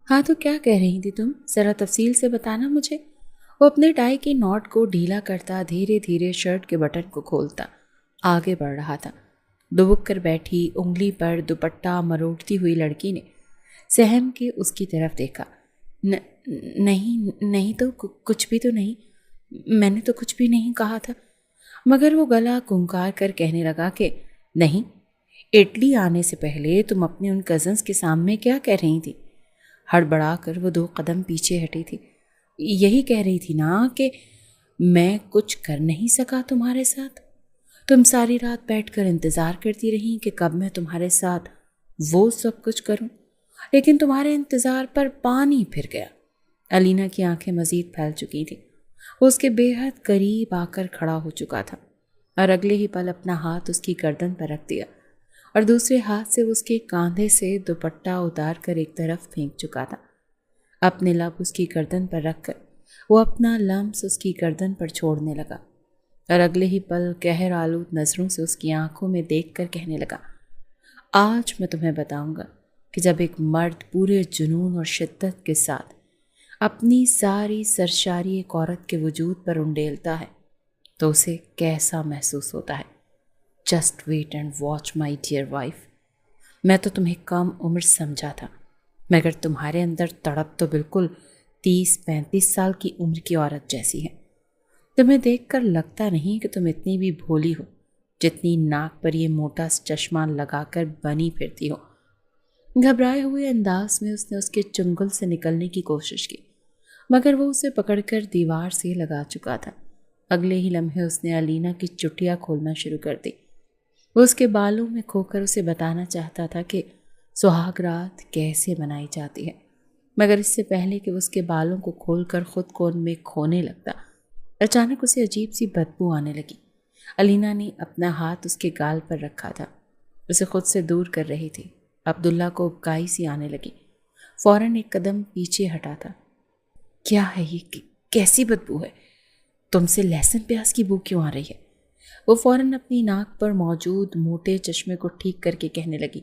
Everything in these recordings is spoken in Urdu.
ہاں تو کیا کہہ رہی تھی تم؟ ذرا تفصیل سے بتانا مجھے۔ وہ اپنے ٹائی کی نوٹ کو ڈھیلا کرتا دھیرے دھیرے شرٹ کے بٹن کو کھولتا آگے بڑھ رہا تھا۔ دبک کر بیٹھی انگلی پر دوپٹہ مروڑتی ہوئی لڑکی نے سہم کے اس کی طرف دیکھا۔ نہیں تو کچھ بھی تو نہیں، میں نے تو کچھ بھی نہیں کہا تھا۔ مگر وہ گلا کنکار کر کہنے لگا کہ نہیں، اٹلی آنے سے پہلے تم اپنے ان کزنز کے سامنے کیا کہہ رہی تھی؟ ہڑبڑا کر وہ 2 قدم پیچھے ہٹی تھی۔ یہی کہہ رہی تھی نا کہ میں کچھ کر نہیں سکا تمہارے ساتھ۔ تم ساری رات بیٹھ کر انتظار کرتی رہی کہ کب میں تمہارے ساتھ وہ سب کچھ کروں، لیکن تمہارے انتظار پر پانی پھر گیا۔ الینا کی آنکھیں مزید پھیل چکی تھیں۔ وہ اس کے بے حد قریب آ کر کھڑا ہو چکا تھا اور اگلے ہی پل اپنا ہاتھ اس کی گردن پر رکھ دیا اور دوسرے ہاتھ سے اس کے کاندھے سے دوپٹہ اتار کر ایک طرف پھینک چکا تھا۔ اپنے لب اس کی گردن پر رکھ کر وہ اپنا لمس اس کی گردن پر چھوڑنے لگا اور اگلے ہی پل قہر آلود نظروں سے اس کی آنکھوں میں دیکھ کر کہنے لگا، آج میں تمہیں بتاؤں گا کہ جب ایک مرد پورے جنون اور شدت کے ساتھ اپنی ساری سرشاری ایک عورت کے وجود پر انڈیلتا ہے تو اسے کیسا محسوس ہوتا ہے۔ Just wait and watch my dear wife. میں تو تمہیں کم عمر سمجھا تھا، مگر تمہارے اندر تڑپ تو بالکل 30-35 سال کی عمر کی عورت جیسی ہے۔ تمہیں دیکھ کر لگتا نہیں کہ تم اتنی بھی بھولی ہو جتنی ناک پر یہ موٹا چشمہ لگا کر بنی پھرتی ہو۔ گھبرائے ہوئے انداز میں اس نے اس کے چنگل سے نکلنے کی کوشش کی، مگر وہ اسے پکڑ کر دیوار سے لگا چکا تھا۔ اگلے ہی لمحے اس نے الینا کی چٹیاں کھولنا شروع کر دی۔ وہ اس کے بالوں میں کھو کر اسے بتانا چاہتا تھا کہ سہاگ رات کیسے منائی جاتی ہے، مگر اس سے پہلے کہ وہ اس کے بالوں کو کھول کر خود کو ان میں کھونے لگتا، اچانک اسے عجیب سی بدبو آنے لگی۔ الینا نے اپنا ہاتھ اس کے گال پر رکھا تھا، اسے خود سے دور کر رہی تھی۔ عبداللہ کو اکائی سی آنے لگی، فوراً ایک قدم پیچھے ہٹا تھا۔ کیا ہے یہ؟ کیسی بدبو ہے؟ تم سے لہسن پیاز کی بو کیوں آ رہی ہے؟ وہ فوراً اپنی ناک پر موجود موٹے چشمے کو ٹھیک کر کے کہنے لگی،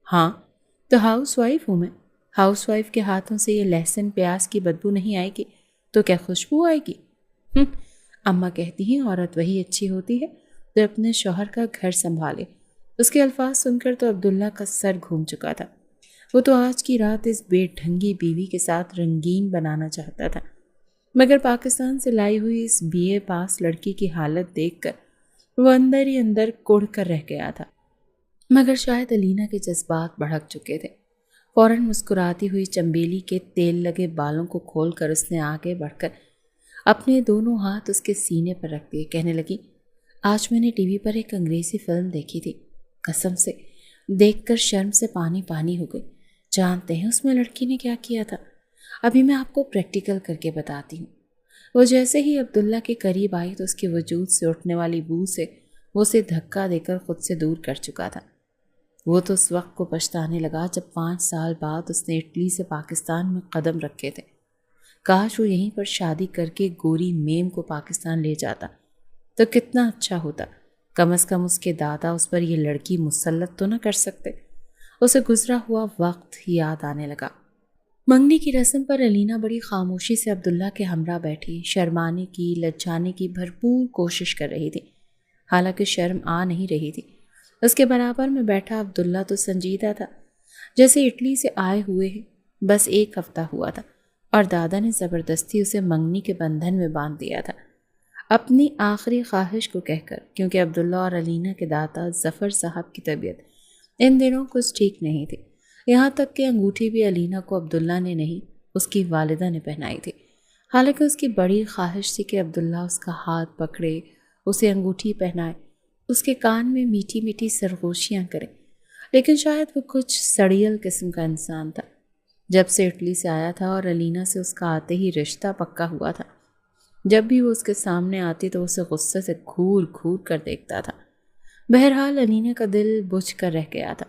ہاں تو ہاؤس وائف ہوں میں۔ ہاؤس وائف کے ہاتھوں سے یہ لہسن پیاز کی بدبو نہیں آئے گی تو کیا خوشبو آئے گی؟ اماں کہتی ہیں عورت وہی اچھی ہوتی ہے جو اپنے شوہر کا گھر سنبھالے۔ اس کے الفاظ سن کر تو عبداللہ کا سر گھوم چکا تھا۔ وہ تو آج کی رات اس بے ڈھنگی بیوی کے ساتھ رنگین بنانا چاہتا تھا، مگر پاکستان سے لائی ہوئی اس BA پاس لڑکی کی حالت دیکھ کر وہ اندر ہی اندر کڑ کر رہ گیا تھا۔ مگر شاید الینا کے جذبات بھڑک چکے تھے۔ فوراً مسکراتی ہوئی چمبیلی کے تیل لگے بالوں کو کھول کر اس نے آگے بڑھ کر اپنے دونوں ہاتھ اس کے سینے پر رکھ دیے، کہنے لگی، آج میں نے ٹی وی پر ایک انگریزی فلم دیکھی تھی، قسم سے دیکھ کر شرم سے پانی پانی ہو گئی۔ جانتے ہیں اس میں لڑکی نے کیا کیا تھا؟ ابھی میں آپ کو پریکٹیکل کر کے بتاتی ہوں۔ وہ جیسے ہی عبداللہ کے قریب آئی تو اس کے وجود سے اٹھنے والی بو سے وہ اسے دھکا دے کر خود سے دور کر چکا تھا۔ وہ تو اس وقت کو پچھتانے لگا جب 5 سال بعد اس نے اٹلی سے پاکستان میں قدم رکھے تھے۔ کاش وہ یہیں پر شادی کر کے گوری میم کو پاکستان لے جاتا تو کتنا اچھا ہوتا۔ کم از کم اس کے دادا اس پر یہ لڑکی مسلط تو نہ کر سکتے۔ اسے گزرا ہوا وقت یاد آنے لگا۔ منگنی کی رسم پر الینا بڑی خاموشی سے عبداللہ کے ہمراہ بیٹھی، شرمانے کی لجانے کی بھرپور کوشش کر رہی تھی، حالانکہ شرم آ نہیں رہی تھی۔ اس کے برابر میں بیٹھا عبداللہ تو سنجیدہ تھا جیسے اٹلی سے آئے ہوئے بس 1 ہفتہ ہوا تھا اور دادا نے زبردستی اسے منگنی کے بندھن میں باندھ دیا تھا، اپنی آخری خواہش کو کہہ کر، کیونکہ عبداللہ اور الینا کے دادا ظفر صاحب کی طبیعت ان دنوں کچھ ٹھیک نہیں تھی۔ یہاں تک کہ انگوٹھی بھی الینا کو عبداللہ نے نہیں، اس کی والدہ نے پہنائی تھی، حالانکہ اس کی بڑی خواہش تھی کہ عبداللہ اس کا ہاتھ پکڑے، اسے انگوٹھی پہنائے، اس کے کان میں میٹھی میٹھی سرگوشیاں کرے، لیکن شاید وہ کچھ سڑیل قسم کا انسان تھا۔ جب سے اٹلی سے آیا تھا اور الینا سے اس کا آتے ہی رشتہ پکا ہوا تھا، جب بھی وہ اس کے سامنے آتی تو اسے غصے سے گھور گھور کر دیکھتا تھا۔ بہرحال الینا کا دل بجھ کر رہ گیا تھا۔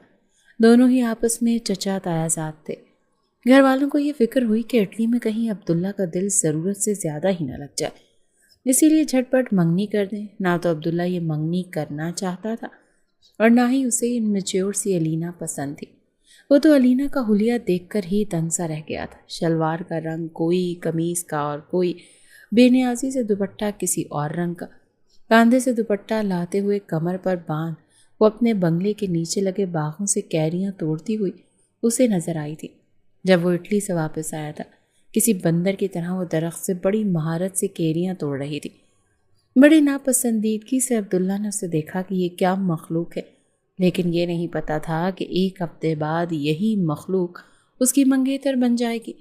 دونوں ہی آپس میں چچا تایا ذات تھے۔ گھر والوں کو یہ فکر ہوئی کہ اٹلی میں کہیں عبداللہ کا دل ضرورت سے زیادہ ہی نہ لگ جائے، اسی لیے جھٹ پٹ منگنی کر دیں۔ نہ تو عبداللہ یہ منگنی کرنا چاہتا تھا اور نہ ہی اسے ان میچیور سی الینا پسند تھی۔ وہ تو علینا کا حلیہ دیکھ کر ہی دنگ سا رہ گیا تھا۔ شلوار کا رنگ کوئی قمیص کا اور کوئی، بے نیازی سے دوپٹہ کسی اور رنگ کا۔ کاندھے سے دوپٹہ لاتے ہوئے کمر پر باندھ وہ اپنے بنگلے کے نیچے لگے باغوں سے کیریاں توڑتی ہوئی اسے نظر آئی تھی۔ جب وہ اٹلی سے واپس آیا تھا، کسی بندر کی طرح وہ درخت سے بڑی مہارت سے کیریاں توڑ رہی تھی۔ بڑی ناپسندیدگی سے عبداللہ نے اسے دیکھا کہ یہ کیا مخلوق ہے، لیکن یہ نہیں پتا تھا کہ ایک ہفتے بعد یہی مخلوق اس کی منگیتر بن جائے گی۔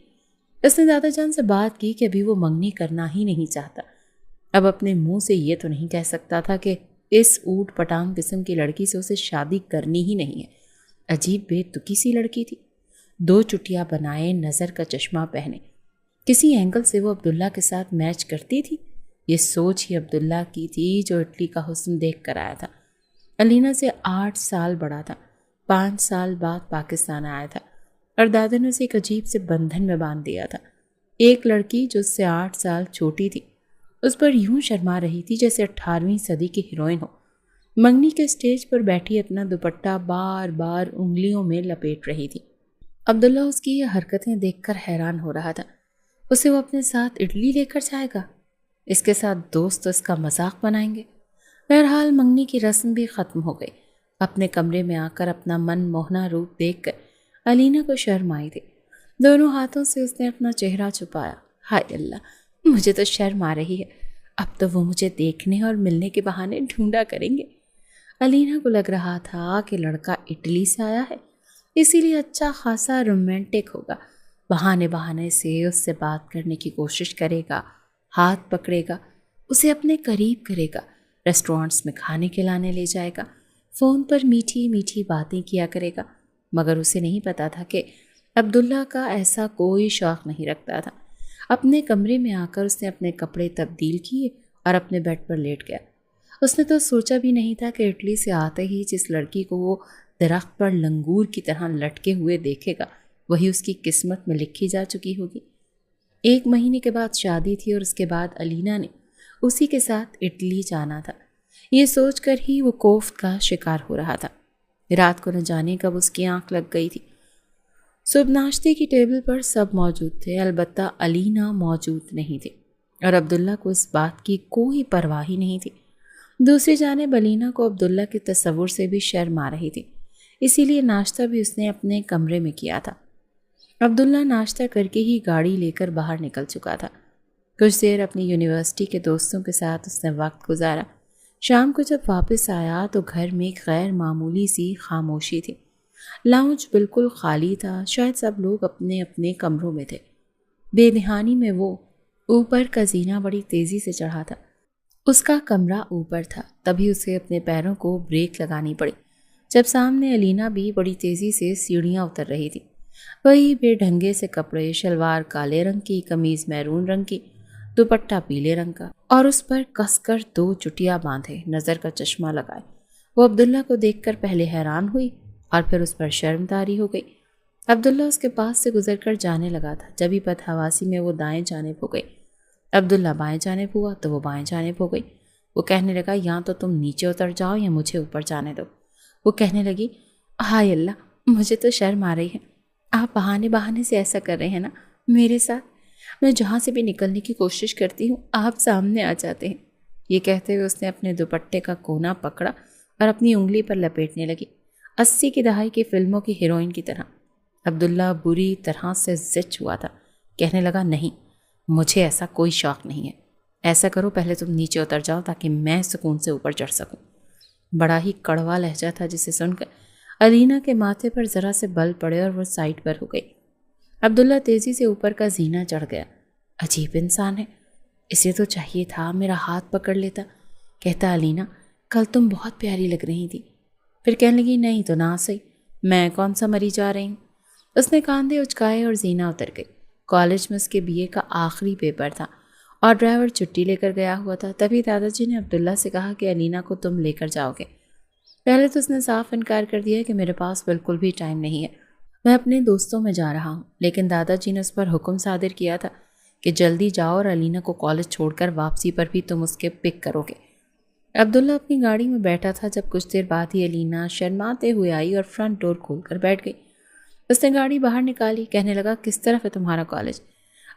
اس نے دادا جان سے بات کی کہ ابھی وہ منگنی کرنا ہی نہیں چاہتا۔ اب اپنے منہ سے یہ تو نہیں کہہ سکتا تھا کہ اس اوٹ پٹانگ قسم کی لڑکی سے اسے شادی کرنی ہی نہیں ہے۔ عجیب بے تکی سی لڑکی تھی، 2 چٹیاں بنائے، نظر کا چشمہ پہنے، کسی اینگل سے وہ عبداللہ کے ساتھ میچ کرتی تھی۔ یہ سوچ ہی عبداللہ کی تھی جو اٹلی کا حسن دیکھ کر آیا تھا۔ علینا سے 8 سال بڑا تھا، 5 سال بعد پاکستان آیا تھا اور دادا نے اسے ایک عجیب سے بندھن میں باندھ دیا تھا۔ ایک لڑکی جو اس سے 8 سال چھوٹی تھی اس پر یوں شرما رہی تھی جیسے 18ویں صدی کی ہیروئن ہو۔ منگنی کے اسٹیج پر بیٹھی اپنا دوپٹہ بار بار انگلیوں میں لپیٹ رہی تھی۔ عبداللہ اس کی یہ حرکتیں دیکھ کر حیران ہو رہا تھا۔ اسے وہ اپنے ساتھ اٹلی لے کر جائے گا؟ اس کے ساتھ دوست اس کا مذاق بنائیں گے؟ بہرحال منگنی کی رسم بھی ختم ہو گئی۔ اپنے کمرے میں آ کر اپنا من موہنا روپ دیکھ کر علینا کو شرم آئی تھی۔ دونوں ہاتھوں سے اس نے اپنا چہرہ چھپایا۔ ہائے اللہ، مجھے تو شرم آ رہی ہے، اب تو وہ مجھے دیکھنے اور ملنے کے بہانے ڈھونڈا کریں گے۔ علینا کو لگ رہا تھا کہ لڑکا اٹلی سے آیا ہے، اسی لیے اچھا خاصا رومانٹک ہوگا۔ بہانے سے اس سے بات کرنے کی کوشش کرے گا، ہاتھ پکڑے گا، اسے اپنے قریب کرے گا، ریسٹورانٹس میں کھانے کھلانے لے جائے گا، فون پر میٹھی میٹھی باتیں کیا کرے گا۔ مگر اسے نہیں پتا تھا کہ عبداللہ کا ایسا کوئی شوق نہیں رکھتا تھا۔ اپنے کمرے میں آ کر اس نے اپنے کپڑے تبدیل کیے اور اپنے بیڈ پر لیٹ گیا۔ اس نے تو سوچا بھی نہیں تھا کہ اٹلی سے آتے ہی جس لڑکی کو وہ درخت پر لنگور کی طرح لٹکے ہوئے دیکھے گا وہی اس کی قسمت میں لکھی جا چکی ہوگی۔ 1 مہینے کے بعد شادی تھی اور اس کے بعد علینا نے اسی کے ساتھ اٹلی جانا تھا۔ یہ سوچ کر ہی وہ کوفت کا شکار ہو رہا تھا۔ رات کو نہ جانے کب اس کی آنکھ لگ گئی تھی۔ صبح ناشتے کی ٹیبل پر سب موجود تھے، البتہ علینا موجود نہیں تھی اور عبداللہ کو اس بات کی کوئی پرواہ ہی نہیں تھی۔ دوسری جانب علینا کو عبداللہ کے تصور سے بھی شرم آ رہی تھی، اسی لیے ناشتہ بھی اس نے اپنے کمرے میں کیا تھا۔ عبداللہ ناشتہ کر کے ہی گاڑی لے کر باہر نکل چکا تھا۔ کچھ دیر اپنی یونیورسٹی کے دوستوں کے ساتھ اس نے وقت گزارا۔ شام کو جب واپس آیا تو گھر میں غیر معمولی سی خاموشی تھی۔ لاؤنج بالکل خالی تھا، شاید سب لوگ اپنے اپنے کمروں میں تھے۔ بے دھیانی میں وہ اوپر کا زینہ بڑی تیزی سے چڑھا تھا۔ اس کا کمرہ اوپر تھا، تبھی اسے اپنے پیروں کو بریک لگانی پڑی جب سامنے علینا بھی بڑی تیزی سے سیڑھیاں اتر رہی تھی۔ وہی بے ڈھنگے سے کپڑے، شلوار کالے رنگ کی، قمیض میرون رنگ کی، دوپٹہ پیلے رنگ کا، اور اس پر کس کر 2 چٹیاں باندھے، نظر کا چشمہ لگائے۔ وہ عبداللہ کو دیکھ کر پہلے حیران ہوئی اور پھر اس پر شرم طاری ہو گئی۔ عبداللہ اس کے پاس سے گزر کر جانے لگا تھا، جب ہی بدحواسی میں وہ دائیں جانب ہو گئی۔ عبداللہ بائیں جانب ہوا تو وہ بائیں جانب ہو گئی۔ وہ کہنے لگا، یا تو تم نیچے اتر جاؤ یا مجھے اوپر جانے دو۔ وہ کہنے لگی، ہائے اللہ، مجھے تو شرم آ رہی ہے، آپ بہانے سے ایسا کر رہے ہیں نا میرے ساتھ؟ میں جہاں سے بھی نکلنے کی کوشش کرتی ہوں آپ سامنے آ جاتے ہیں۔ یہ کہتے ہوئے اس نے اپنے دوپٹے کا کونا پکڑا اور اپنی انگلی پر لپیٹنے لگی، 80 کی دہائی کی فلموں کی ہیروئن کی طرح۔ عبداللہ بری طرح سے زچ ہوا تھا، کہنے لگا، نہیں، مجھے ایسا کوئی شوق نہیں ہے۔ ایسا کرو، پہلے تم نیچے اتر جاؤ تاکہ میں سکون سے اوپر چڑھ سکوں۔ بڑا ہی کڑوا لہجہ تھا جسے سن کر علینا کے ماتھے پر ذرا سے بل پڑے اور وہ سائڈ پر ہو گئی۔ عبداللہ تیزی سے اوپر کا زینہ چڑھ گیا۔ عجیب انسان ہے، اسے تو چاہیے تھا میرا ہاتھ پکڑ لیتا۔ کہتا، علینا کل تم بہت پیاری لگ رہی تھی۔ پھر کہنے لگی، نہیں تو نہ صحیح، میں کون سا مری جا رہی ہوں۔ اس نے کاندھے اچکائے اور زینہ اتر گئی۔ کالج میں اس کے BA کا آخری پیپر تھا اور ڈرائیور چھٹی لے کر گیا ہوا تھا۔ تبھی دادا جی نے عبداللہ سے کہا کہ علینا کو تم لے کر جاؤ گے۔ پہلے تو اس نے صاف انکار کر دیا کہ میرے پاس بالکل بھی ٹائم نہیں ہے، میں اپنے دوستوں میں جا رہا ہوں، لیکن دادا جی نے اس پر حکم صادر کیا تھا کہ جلدی جاؤ اور علینا کو کالج چھوڑ کر واپسی پر بھی تم اس کے پک کرو گے۔ عبداللہ اپنی گاڑی میں بیٹھا تھا جب کچھ دیر بعد ہی علینا شرماتے ہوئے آئی اور فرنٹ ڈور کھول کر بیٹھ گئی۔ اس نے گاڑی باہر نکالی، کہنے لگا کس طرف ہے تمہارا کالج؟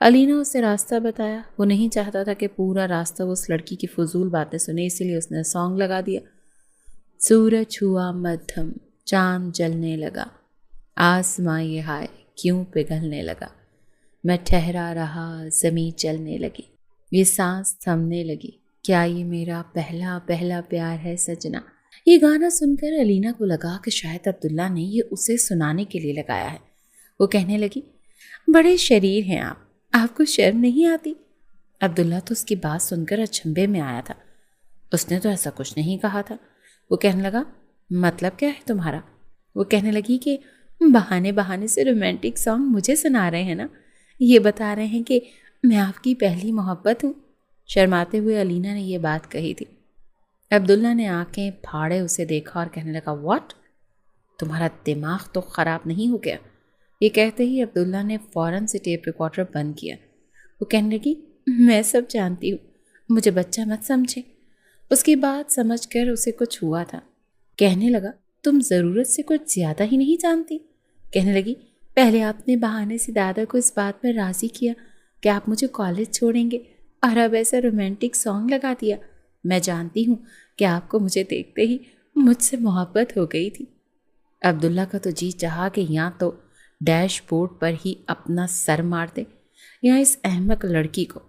علی نے اسے راستہ بتایا۔ وہ نہیں چاہتا تھا کہ پورا راستہ وہ اس لڑکی کی فضول باتیں سنے، اسی لیے اس نے سانگ لگا دیا۔ سورج ہوا مدھم، چاند جلنے لگا، آسماں یہ ہائے کیوں پگھلنے لگا، میں ٹھہرا رہا زمیں چلنے لگی، یہ سانس تھمنے لگی، کیا یہ میرا پہلا پہلا پیار ہے سجنا۔ یہ گانا سن کر علینا کو لگا کہ شاید عبداللہ نے یہ اسے سنانے کے لیے لگایا ہے۔ وہ کہنے لگی، بڑے شریر ہیں آپ کو شرم نہیں آتی؟ عبداللہ تو اس کی بات سن کر اچنبھے میں آیا تھا۔ اس نے تو ایسا کچھ نہیں کہا تھا۔ وہ کہنے لگا، مطلب کیا ہے تمہارا؟ وہ کہنے لگی کہ بہانے بہانے سے رومانٹک سانگ مجھے سنا رہے ہیں نا، یہ بتا رہے ہیں کہ میں آپ کی پہلی محبت ہوں۔ شرماتے ہوئے علینا نے یہ بات کہی تھی۔ عبداللہ نے آنکھیں پھاڑے اسے دیکھا اور کہنے لگا، واٹ؟ تمہارا دماغ تو خراب نہیں ہو گیا؟ یہ کہتے ہی عبداللہ نے فوراً سے ٹیپ ریکارڈر بند کیا۔ وہ کہنے لگی، میں سب جانتی ہوں، مجھے بچہ مت سمجھے۔ اس کی بات سمجھ کر اسے کچھ ہوا تھا۔ کہنے لگا، تم ضرورت سے کچھ زیادہ ہی نہیں جانتی۔ کہنے لگی، پہلے آپ نے بہانے سے دادا کو اس بات پر راضی کیا کہ آپ مجھے کالج چھوڑیں گے، اور اب ایسا رومانٹک سانگ لگا دیا۔ میں جانتی ہوں کہ آپ کو مجھے دیکھتے ہی مجھ سے محبت ہو گئی تھی۔ عبداللہ کا تو جی چاہا کہ یہاں تو ڈیش بورڈ پر ہی اپنا سر مار دے، یا اس احمق لڑکی کو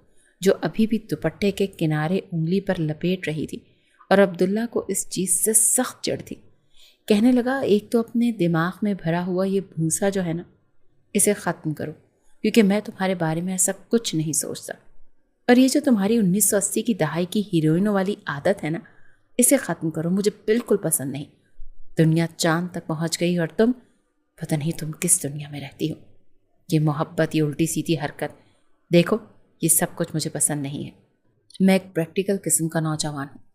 جو ابھی بھی دوپٹے کے کنارے انگلی پر لپیٹ رہی تھی، اور عبداللہ کو اس چیز سے سخت چڑھ تھی۔ کہنے لگا، ایک تو اپنے دماغ میں بھرا ہوا یہ بھوسا جو ہے نا، اسے ختم کرو، کیونکہ میں تمہارے بارے میں ایسا کچھ نہیں سوچتا، اور یہ جو تمہاری 1980 کی دہائی کی ہیروئنوں والی عادت ہے نا، اسے ختم کرو، مجھے بالکل پسند نہیں۔ دنیا چاند تک پہنچ گئی اور تم پتہ نہیں تم کس دنیا میں رہتی ہو۔ یہ محبت، یہ الٹی سیدھی حرکت، دیکھو یہ سب کچھ مجھے پسند نہیں ہے۔ میں ایک پریکٹیکل قسم کا نوجوان ہوں۔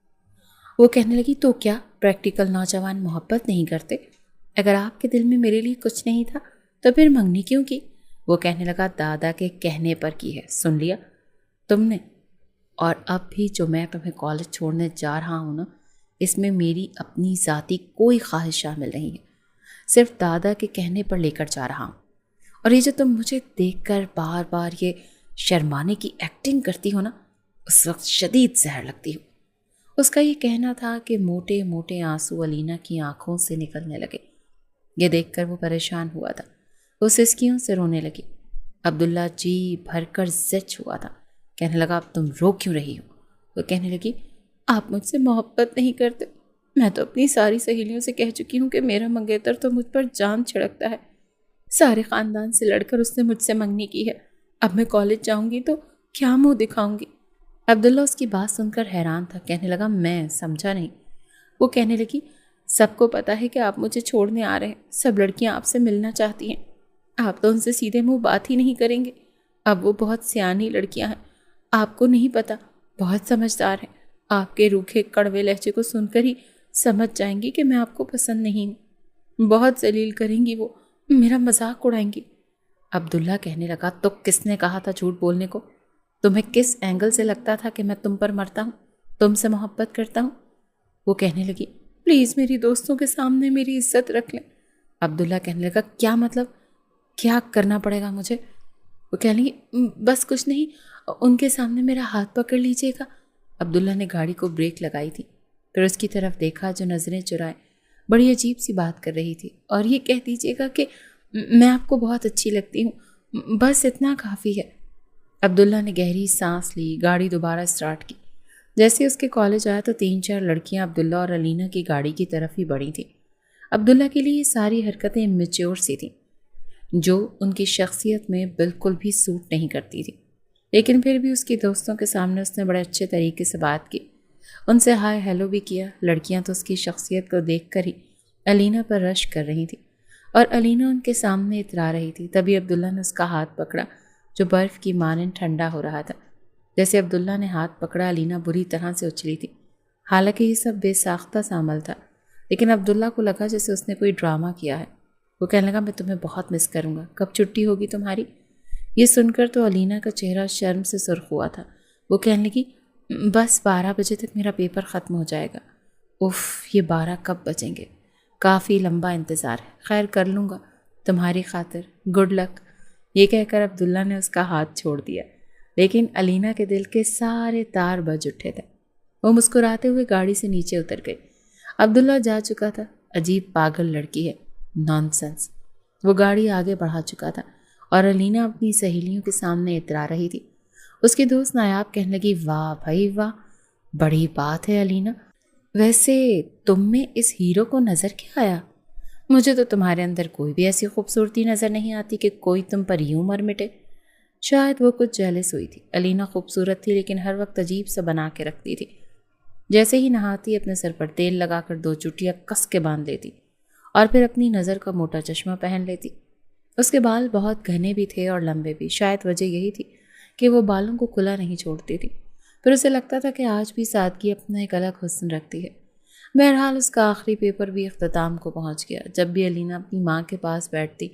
وہ کہنے لگی، تو کیا پریکٹیکل نوجوان محبت نہیں کرتے؟ اگر آپ کے دل میں میرے لیے کچھ نہیں تھا تو پھر منگنی کیوں کی؟ وہ کہنے لگا، دادا کے کہنے پر کی ہے، سن لیا تم نے؟ اور اب بھی جو میں تمہیں کالج چھوڑنے جا رہا ہوں نا، اس میں میری اپنی ذاتی کوئی خواہش شامل نہیں ہے، صرف دادا کے کہنے پر لے کر جا رہا ہوں۔ اور یہ جو تم مجھے دیکھ کر بار بار یہ شرمانے کی ایکٹنگ کرتی ہو نا، اس وقت شدید زہر لگتی ہو۔ اس کا یہ کہنا تھا کہ موٹے موٹے آنسو علینا کی آنکھوں سے نکلنے لگے۔ یہ دیکھ کر وہ پریشان ہوا تھا، وہ سسکیوں سے رونے لگی۔ عبداللہ جی بھر کر زچ ہوا تھا، کہنے لگا، اب تم رو کیوں رہی ہو؟ وہ کہنے لگی، آپ مجھ سے محبت نہیں کرتے، میں تو اپنی ساری سہیلیوں سے کہہ چکی ہوں کہ میرا منگیتر تو مجھ پر جان چھڑکتا ہے، سارے خاندان سے لڑ کر اس نے مجھ سے منگنی کی ہے، اب میں کالج جاؤں گی تو کیا منہ دکھاؤں گی؟ عبداللہ اس کی بات سن کر حیران تھا، کہنے لگا، میں سمجھا نہیں۔ وہ کہنے لگی، سب کو پتا ہے کہ آپ مجھے چھوڑنے آ رہے ہیں، سب لڑکیاں آپ سے ملنا چاہتی ہیں، آپ تو ان سے سیدھے منہ بات ہی نہیں کریں گے، اب وہ بہت سیانی لڑکیاں ہیں، آپ کو نہیں پتا، بہت سمجھدار ہیں، آپ کے روکھے کڑوے لہجے کو سن کر ہی سمجھ جائیں گی کہ میں آپ کو پسند نہیں ہوں، بہت ذلیل کریں گی، وہ میرا مذاق اڑائیں گی۔ عبداللہ کہنے لگا، تو کس نے کہا تھا جھوٹ بولنے کو؟ تمہیں کس اینگل سے لگتا تھا کہ میں تم پر مرتا ہوں، تم سے محبت کرتا ہوں؟ وہ کہنے لگی، پلیز میری دوستوں کے سامنے میری عزت رکھ لیں۔ عبداللہ کہنے لگا، کیا مطلب؟ کیا کرنا پڑے گا مجھے؟ وہ کہنے لگی، بس کچھ نہیں، ان کے سامنے میرا ہاتھ پکڑ لیجیے گا۔ عبداللہ نے گاڑی کو بریک لگائی تھی، پھر اس کی طرف دیکھا جو نظریں چرائے بڑی عجیب سی بات کر رہی تھی، اور یہ کہہ دیجیے گا کہ میں آپ کو بہت اچھی لگتی ہوں، بس اتنا کافی ہے۔ عبداللہ نے گہری سانس لی، گاڑی دوبارہ سٹارٹ کی۔ جیسے اس کے کالج آیا تو 3-4 لڑکیاں عبداللہ اور علینا کی گاڑی کی طرف ہی بڑھی تھیں۔ عبداللہ کے لیے یہ ساری حرکتیں میچور سی تھیں، جو ان کی شخصیت میں بالکل بھی سوٹ نہیں کرتی تھی، لیکن پھر بھی اس کی دوستوں کے سامنے اس نے بڑے اچھے طریقے سے بات کی، ان سے ہائے ہیلو بھی کیا۔ لڑکیاں تو اس کی شخصیت کو دیکھ کر ہی علینا پر رشک کر رہی تھیں، اور علینا ان کے سامنے اترا رہی تھی۔ تبھی عبداللہ نے اس کا ہاتھ پکڑا جو برف کی مانند ٹھنڈا ہو رہا تھا۔ جیسے عبداللہ نے ہاتھ پکڑا، علینا بری طرح سے اچھلی تھی۔ حالانکہ یہ سب بے ساختہ سا عمل تھا، لیکن عبداللہ کو لگا جیسے اس نے کوئی ڈرامہ کیا ہے۔ وہ کہنے لگا، میں تمہیں بہت مس کروں گا، کب چھٹی ہوگی تمہاری؟ یہ سن کر تو علینا کا چہرہ شرم سے سرخ ہوا تھا۔ وہ کہنے لگی، بس 12 بجے تک میرا پیپر ختم ہو جائے گا۔ اف، یہ 12 کب بجیں گے؟ کافی لمبا انتظار ہے، خیر کر لوں گا، تمہاری خاطر، گڈ لک۔ یہ کہہ کر عبداللہ نے اس کا ہاتھ چھوڑ دیا، لیکن علینا کے دل کے سارے تار بج اٹھے تھے۔ وہ مسکراتے ہوئے گاڑی سے نیچے اتر گئی۔ عبداللہ جا چکا تھا۔ عجیب پاگل لڑکی ہے، نان سنس۔ وہ گاڑی آگے بڑھا چکا تھا اور علینا اپنی سہیلیوں کے سامنے اترا رہی تھی۔ اس کی دوست نایاب کہنے لگی، واہ بھائی واہ، بڑی بات ہے علینا، ویسے تم میں اس ہیرو کو نظر کیا آیا؟ مجھے تو تمہارے اندر کوئی بھی ایسی خوبصورتی نظر نہیں آتی کہ کوئی تم پر یوں مر مٹے۔ شاید وہ کچھ جیلس ہوئی تھی۔ علینا خوبصورت تھی لیکن ہر وقت عجیب سا بنا کے رکھتی تھی۔ جیسے ہی نہاتی اپنے سر پر تیل لگا کر 2 چٹیاں کس کے باندھ لیتی اور پھر اپنی نظر کا موٹا چشمہ پہن لیتی۔ اس کے بال بہت گھنے بھی تھے اور لمبے بھی، شاید وجہ یہی تھی کہ وہ بالوں کو کھلا نہیں چھوڑتی تھی۔ پھر اسے لگتا تھا کہ آج بھی سادگی اپنا ایک الگ حسن رکھتی ہے۔ بہرحال اس کا آخری پیپر بھی اختتام کو پہنچ گیا۔ جب بھی علینا اپنی ماں کے پاس بیٹھتی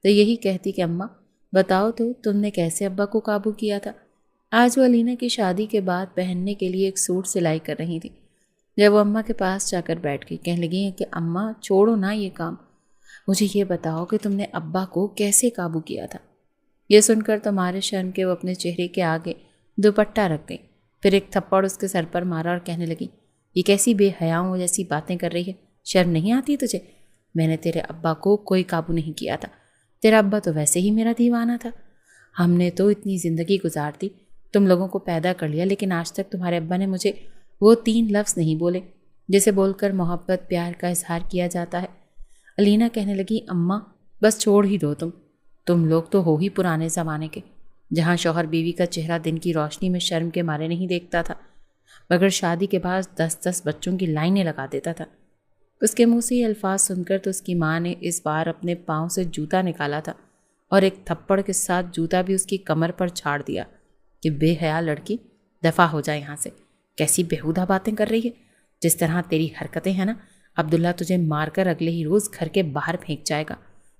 تو یہی کہتی کہ اماں بتاؤ تو تم نے کیسے ابا کو قابو کیا تھا۔ آج وہ علینا کی شادی کے بعد پہننے کے لیے ایک سوٹ سلائی کر رہی تھی۔ جب وہ اماں کے پاس جا کر بیٹھ گئی، کہنے لگی کہ اماں چھوڑو نا یہ کام، مجھے یہ بتاؤ کہ تم نے ابا کو کیسے قابو کیا تھا۔ یہ سن کر تمہارے شرم کے وہ اپنے چہرے کے آگے دوپٹہ رکھ گئی، پھر ایک تھپڑ اس کے سر پر مارا اور کہنے لگی، یہ کیسی بے حیاؤں جیسی باتیں کر رہی ہے، شرم نہیں آتی تجھے؟ میں نے تیرے ابا کو کوئی قابو نہیں کیا تھا، تیرا ابا تو ویسے ہی میرا دیوانہ تھا۔ ہم نے تو اتنی زندگی گزار دی، تم لوگوں کو پیدا کر لیا، لیکن آج تک تمہارے ابا نے مجھے وہ 3 لفظ نہیں بولے جسے بول کر محبت پیار کا اظہار کیا جاتا ہے۔ علینا کہنے لگی، اماں بس چھوڑ ہی دو، تم لوگ تو ہو ہی پرانے زمانے کے، جہاں شوہر بیوی کا چہرہ دن کی روشنی میں شرم کے مارے نہیں دیکھتا تھا، مگر شادی کے بعد 10 بچوں کی لائنیں لگا دیتا تھا۔ اس کے منہ سے یہ الفاظ سن کر تو اس کی ماں نے اس بار اپنے پاؤں سے جوتا نکالا تھا اور ایک تھپڑ کے ساتھ جوتا بھی اس کی کمر پر چھاڑ دیا کہ بے حیا لڑکی، دفع ہو جائے یہاں سے، کیسی بیہودہ باتیں کر رہی ہے، جس طرح تیری حرکتیں ہیں نا، عبداللہ تجھے مار کر اگلے ہی روز گھر کے باہر پھینک جائے گا۔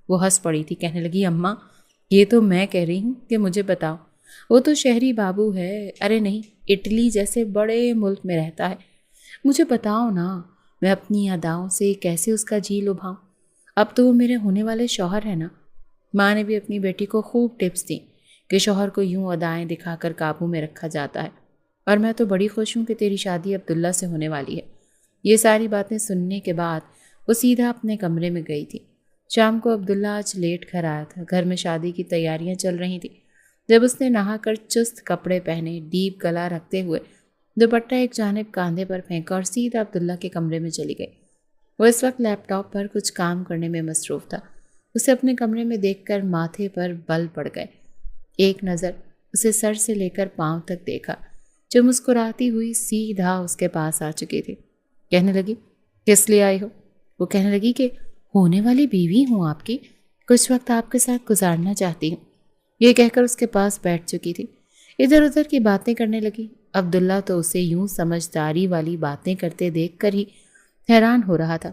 وہ ہنس پڑی تھی، کہنے لگی، اماں یہ تو میں کہہ رہی ہوں کہ مجھے بتاؤ، وہ تو شہری بابو ہے، ارے نہیں اٹلی جیسے بڑے ملک میں رہتا ہے، مجھے بتاؤ نا، میں اپنی اداؤں سے کیسے اس کا جی لبھاؤں؟ اب تو وہ میرے ہونے والے شوہر ہیں نا۔ ماں نے بھی اپنی بیٹی کو خوب ٹپس دی کہ شوہر کو یوں ادائیں دکھا کر قابو میں رکھا جاتا ہے، اور میں تو بڑی خوش ہوں کہ تیری شادی عبداللہ سے ہونے والی ہے۔ یہ ساری باتیں سننے کے بعد وہ سیدھا اپنے کمرے میں گئی تھی۔ شام کو عبداللہ آج لیٹ گھر آیا تھا۔ گھر میں شادی کی تیاریاں چل رہی تھیں۔ جب اس نے نہا کر چست کپڑے پہنے، ڈیپ گلا رکھتے ہوئے دوپٹہ ایک جانب کاندھے پر پھینکا اور سیدھا عبداللہ کے کمرے میں چلی گئی۔ وہ اس وقت لیپ ٹاپ پر کچھ کام کرنے میں مصروف تھا۔ اسے اپنے کمرے میں دیکھ کر ماتھے پر بل پڑ گئے۔ ایک نظر اسے سر سے لے کر پاؤں تک دیکھا، جو مسکراتی ہوئی سیدھا اس کے پاس آ چکی تھی۔ کہنے لگی، کس لیے آئی ہو؟ وہ کہنے لگی کہ ہونے والی بیوی ہوں آپ کی، کچھ وقت آپ کے ساتھ گزارنا چاہتی ہوں۔ یہ کہہ کر اس کے پاس بیٹھ چکی تھی۔ ادھر ادھر کی باتیں کرنے لگی۔ عبداللہ تو اسے یوں سمجھداری والی باتیں کرتے دیکھ کر ہی حیران ہو رہا تھا،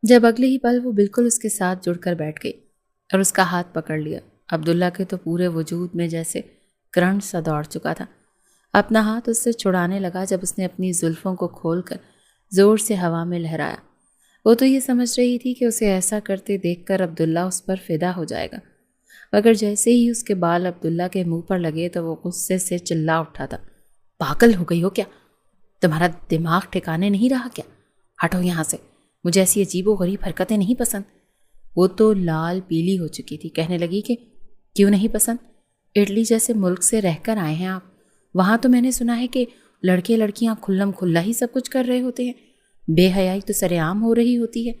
جب اگلے ہی پل وہ بالکل اس کے ساتھ جڑ کر بیٹھ گئی اور اس کا ہاتھ پکڑ لیا۔ عبداللہ کے تو پورے وجود میں جیسے کرنٹ سا دوڑ چکا تھا۔ اپنا ہاتھ اس سے چھڑانے لگا جب اس نے اپنی زلفوں کو کھول کر زور سے ہوا میں لہرایا۔ وہ تو یہ سمجھ رہی تھی کہ اسے ایسا کرتے دیکھ کر عبداللہ اس پر فدا ہو جائے گا، مگر جیسے ہی اس کے بال عبداللہ کے منہ پر لگے تو وہ غصے سے چلا اٹھا تھا۔ پاگل ہو گئی ہو کیا؟ تمہارا دماغ ٹھکانے نہیں رہا کیا؟ ہٹو یہاں سے، مجھے ایسی عجیب و غریب حرکتیں نہیں پسند۔ وہ تو لال پیلی ہو چکی تھی، کہنے لگی کہ کیوں نہیں پسند؟ اٹلی جیسے ملک سے رہ کر آئے ہیں آپ، وہاں تو میں نے سنا ہے کہ لڑکے لڑکیاں کھلم کھلا ہی سب کچھ کر رہے ہوتے ہیں، بے حیائی تو سر عام ہو رہی ہوتی ہے۔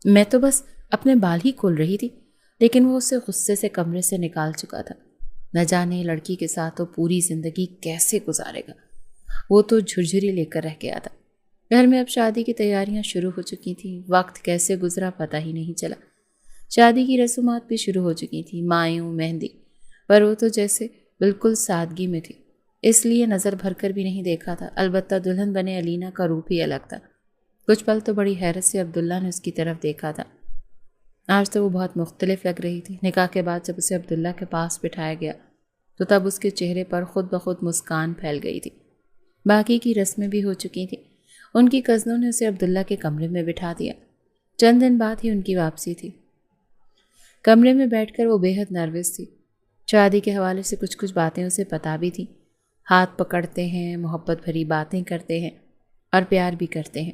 میں تو بس اپنے بال ہی کھول رہی تھی، لیکن وہ اسے غصے سے کمرے سے نکال چکا تھا۔ نہ جانے لڑکی کے ساتھ وہ پوری زندگی کیسے گزارے گا۔ وہ تو جھرجھری لے کر رہ گیا تھا۔ گھر میں اب شادی کی تیاریاں شروع ہو چکی تھیں۔ وقت کیسے گزرا پتہ ہی نہیں چلا۔ شادی کی رسومات بھی شروع ہو چکی تھیں، مایوں، مہندی، پر وہ تو جیسے بالکل سادگی میں تھی، اس لیے نظر بھر کر بھی نہیں دیکھا تھا۔ البتہ دلہن بنے علینا کا روپ ہی الگ تھا۔ کچھ پل تو بڑی حیرت سے عبداللہ نے اس کی طرف دیکھا تھا۔ آج تو وہ بہت مختلف لگ رہی تھی۔ نکاح کے بعد جب اسے عبداللہ کے پاس بٹھایا گیا تو تب اس کے چہرے پر خود بخود مسکان پھیل گئی تھی۔ باقی کی رسمیں بھی ہو چکی تھیں۔ ان کی کزنوں نے اسے عبداللہ کے کمرے میں بٹھا دیا۔ چند دن بعد ہی ان کی واپسی تھی۔ کمرے میں بیٹھ کر وہ بے حد نروس تھی۔ شادی کے حوالے سے کچھ باتیں اسے پتہ بھی تھیں۔ ہاتھ پکڑتے ہیں، محبت بھری باتیں کرتے ہیں اور پیار بھی کرتے ہیں۔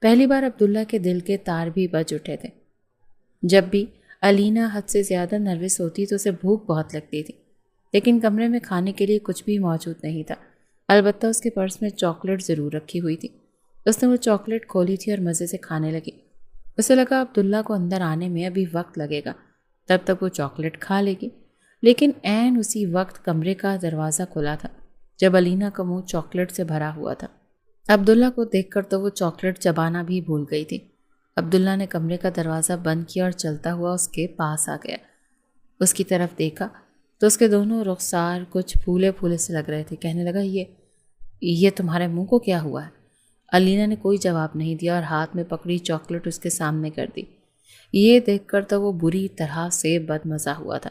پہلی بار عبداللہ کے دل کے تار بھی بج اٹھے تھے۔ جب بھی علینا حد سے زیادہ نروس ہوتی تو اسے بھوک بہت لگتی تھی، لیکن کمرے میں کھانے کے لیے کچھ بھی موجود نہیں تھا۔ البتہ اس کے پرس میں چاکلیٹ ضرور رکھی ہوئی تھی۔ اس نے وہ چاکلیٹ کھولی تھی اور مزے سے کھانے لگی۔ اسے لگا عبداللہ کو اندر آنے میں ابھی وقت لگے گا، تب تک وہ چاکلیٹ کھا لے گی۔ لیکن عین اسی وقت کمرے کا دروازہ کھلا تھا جب علینا کا منہ چاکلیٹ سے بھرا ہوا تھا۔ عبداللہ کو دیکھ کر تو وہ چاکلیٹ چبانا بھی بھول گئی تھی۔ عبداللہ نے کمرے کا دروازہ بند کیا اور چلتا ہوا اس کے پاس آ گیا۔ اس کی طرف دیکھا تو اس کے دونوں رخسار کچھ پھولے پھولے سے لگ رہے تھے۔ کہنے لگا، یہ تمہارے منہ کو کیا ہوا ہے؟ علینا نے کوئی جواب نہیں دیا اور ہاتھ میں پکڑی چاکلیٹ اس کے سامنے کر دی۔ یہ دیکھ کر تو وہ بری طرح سے بدمزہ ہوا تھا۔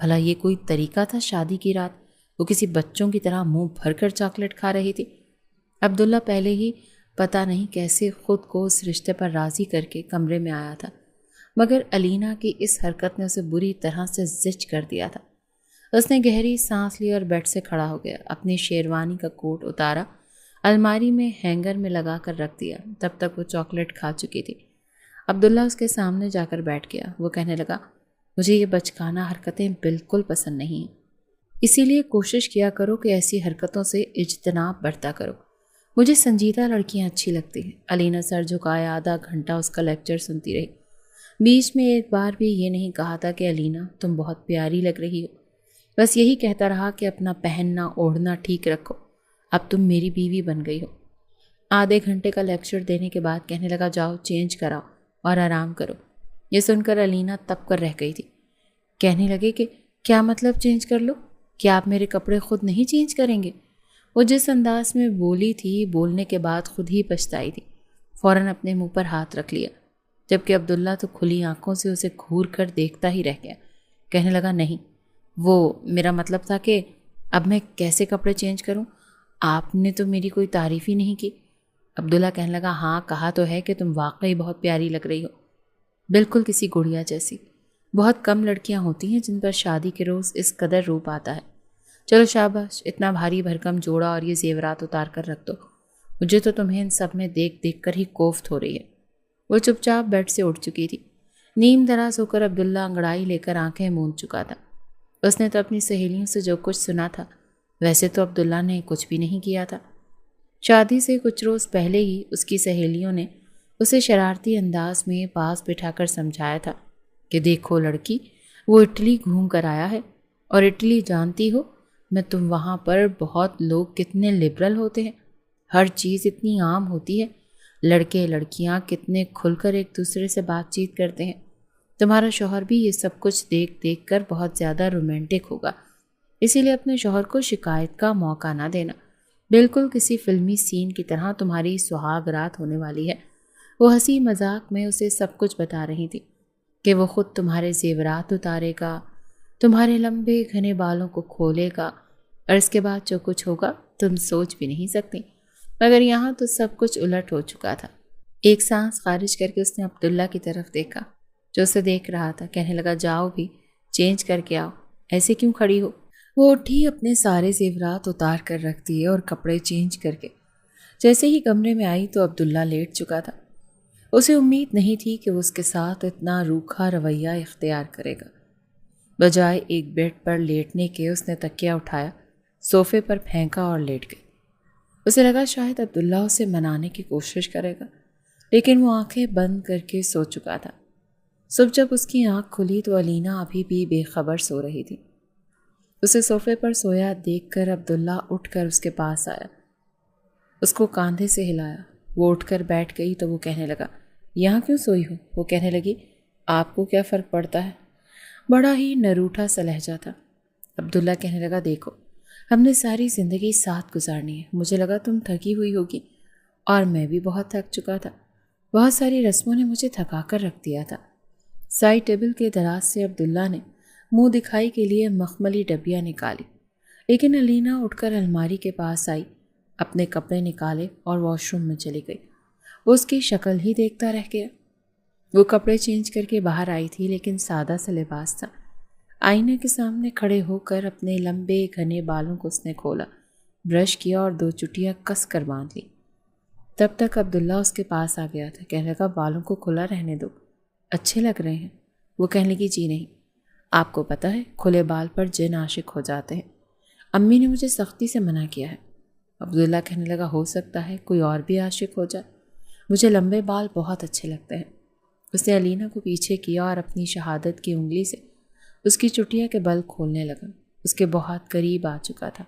بھلا یہ کوئی طریقہ تھا شادی کی رات وہ کسی بچوں کی طرح منہ بھر کر چاکلیٹ کھا رہی تھی؟ عبداللہ پہلے ہی پتہ نہیں کیسے خود کو اس رشتے پر راضی کر کے کمرے میں آیا تھا، مگر علینا کی اس حرکت نے اسے بری طرح سے زچ کر دیا تھا۔ اس نے گہری سانس لی اور بیڈ سے کھڑا ہو گیا، اپنی شیروانی کا کوٹ اتارا، الماری میں ہینگر میں لگا کر رکھ دیا۔ تب تک وہ چاکلیٹ کھا چکی تھی۔ عبداللہ اس کے سامنے جا کر بیٹھ گیا۔ وہ کہنے لگا، مجھے یہ بچکانہ حرکتیں بالکل پسند نہیں ہیں، اسی لیے کوشش کیا کرو کہ ایسی حرکتوں سے اجتناب برتا کرو۔ مجھے سنجیدہ لڑکیاں اچھی لگتی ہیں۔ علینا سر جھکائے آدھا گھنٹہ اس کا لیکچر سنتی رہی۔ بیچ میں ایک بار بھی یہ نہیں کہا تھا کہ علینا تم بہت پیاری لگ رہی ہو، بس یہی کہتا رہا کہ اپنا پہننا اوڑھنا ٹھیک رکھو، اب تم میری بیوی بن گئی ہو۔ آدھے گھنٹے کا لیکچر دینے کے بعد کہنے لگا، جاؤ چینج کراؤ اور آرام کرو۔ یہ سن کر علینا تپ کر رہ گئی تھی۔ کہنے لگے کہ کیا مطلب چینج کر لو؟ کیا آپ میرے کپڑے خود نہیں چینج کریں گے؟ وہ جس انداز میں بولی تھی، بولنے کے بعد خود ہی پچھتائی تھی۔ فوراً اپنے منہ پر ہاتھ رکھ لیا، جبکہ عبداللہ تو کھلی آنکھوں سے اسے گھور کر دیکھتا ہی رہ گیا۔ کہنے لگا، نہیں، وہ میرا مطلب تھا کہ اب میں کیسے کپڑے چینج کروں؟ آپ نے تو میری کوئی تعریف ہی نہیں کی۔ عبداللہ کہنے لگا، ہاں کہا تو ہے کہ تم واقعی بہت پیاری لگ رہی ہو، بالکل کسی گڑیا جیسی۔ بہت کم لڑکیاں ہوتی ہیں جن پر شادی کے روز اس قدر روپ آتا ہے۔ چلو شاباش، اتنا بھاری بھرکم جوڑا اور یہ زیورات اتار کر رکھ دو، مجھے تو تمہیں ان سب میں دیکھ دیکھ کر ہی کوفت ہو رہی ہے۔ وہ چپ چاپ بیڈ سے اٹھ چکی تھی۔ نیم دراز ہو کر عبداللہ انگڑائی لے کر آنکھیں موند چکا تھا۔ اس نے تو اپنی سہیلیوں سے جو کچھ سنا تھا، ویسے تو عبداللہ نے کچھ بھی نہیں کیا تھا۔ شادی سے کچھ روز پہلے ہی اس کی سہیلیوں نے اسے شرارتی انداز میں پاس بٹھا کر سمجھایا تھا کہ دیکھو لڑکی، وہ اٹلی گھوم کر آیا ہے، اور اٹلی جانتی ہو میں تم وہاں پر بہت لوگ کتنے لبرل ہوتے ہیں، ہر چیز اتنی عام ہوتی ہے، لڑکے لڑکیاں کتنے کھل کر ایک دوسرے سے بات چیت کرتے ہیں۔ تمہارا شوہر بھی یہ سب کچھ دیکھ دیکھ کر بہت زیادہ رومانٹک ہوگا، اسی لیے اپنے شوہر کو شکایت کا موقع نہ دینا۔ بالکل کسی فلمی سین کی طرح تمہاری سہاگ رات ہونے والی ہے۔ وہ ہنسی مذاق میں اسے سب کچھ بتا رہی تھی کہ وہ خود تمہارے زیورات اتارے گا، تمہارے لمبے گھنے بالوں کو کھولے گا، اور اس کے بعد جو کچھ ہوگا تم سوچ بھی نہیں سکتی۔ مگر یہاں تو سب کچھ الٹ ہو چکا تھا۔ ایک سانس خارج کر کے اس نے عبداللہ کی طرف دیکھا جو اسے دیکھ رہا تھا۔ کہنے لگا، جاؤ بھی چینج کر کے آؤ، ایسے کیوں کھڑی ہو؟ وہ اٹھی، اپنے سارے زیورات اتار کر رکھ دیے اور کپڑے چینج کر کے جیسے ہی کمرے میں آئی تو عبداللہ لیٹ چکا تھا۔ اسے امید نہیں تھی کہ وہ اس کے ساتھ اتنا روکھا رویہ اختیار کرے گا۔ بجائے ایک بیڈ پر لیٹنے کے اس نے تکیہ اٹھایا، صوفے پر پھینکا اور لیٹ گئی۔ اسے لگا شاید عبداللہ اسے منانے کی کوشش کرے گا، لیکن وہ آنکھیں بند کر کے سو چکا تھا۔ صبح جب اس کی آنکھ کھلی تو علینا ابھی بھی بے خبر سو رہی تھی۔ اسے صوفے پر سویا دیکھ کر عبداللہ اٹھ کر اس کے پاس آیا، اس کو کاندھے سے ہلایا۔ وہ اٹھ کر بیٹھ گئی تو وہ کہنے لگا، یہاں کیوں سوئی ہو؟ وہ کہنے لگی، آپ کو کیا فرق پڑتا ہے؟ بڑا ہی نروٹھا سا لہجہ تھا۔ عبداللہ کہنے لگا، دیکھو ہم نے ساری زندگی ساتھ گزارنی ہے، مجھے لگا تم تھکی ہوئی ہوگی اور میں بھی بہت تھک چکا تھا، بہت ساری رسموں نے مجھے تھکا کر رکھ دیا تھا۔ سائڈ ٹیبل کے دراز سے عبداللہ نے منہ دکھائی کے لیے مخملی ڈبیاں نکالی، لیکن علینا اٹھ کر الماری کے پاس آئی، اپنے کپڑے نکالے اور واش روم میں چلی گئی۔ وہ اس کی شکل ہی دیکھتا رہ گیا۔ وہ کپڑے چینج کر کے باہر آئی تھی، لیکن سادہ سا لباس تھا۔ آئینے کے سامنے کھڑے ہو کر اپنے لمبے گھنے بالوں کو اس نے کھولا، برش کیا اور 2 چٹیاں کس کر باندھ لی۔ تب تک عبداللہ اس کے پاس آ گیا تھا۔ کہنے لگا بالوں کو کھلا رہنے دو، اچھے لگ رہے ہیں۔ وہ کہنے لگی جی نہیں، آپ کو پتہ ہے کھلے بال پر جن عاشق ہو جاتے ہیں، امی نے مجھے سختی سے منع کیا ہے۔ عبداللہ کہنے لگا ہو سکتا ہے کوئی اور بھی عاشق ہو جائے، مجھے لمبے بال بہت اچھے لگتے ہیں۔ اس نے علینا کو پیچھے کیا اور اپنی شہادت کی انگلی سے اس کی چٹیا کے بل کھولنے لگا۔ اس کے بہت قریب آ چکا تھا،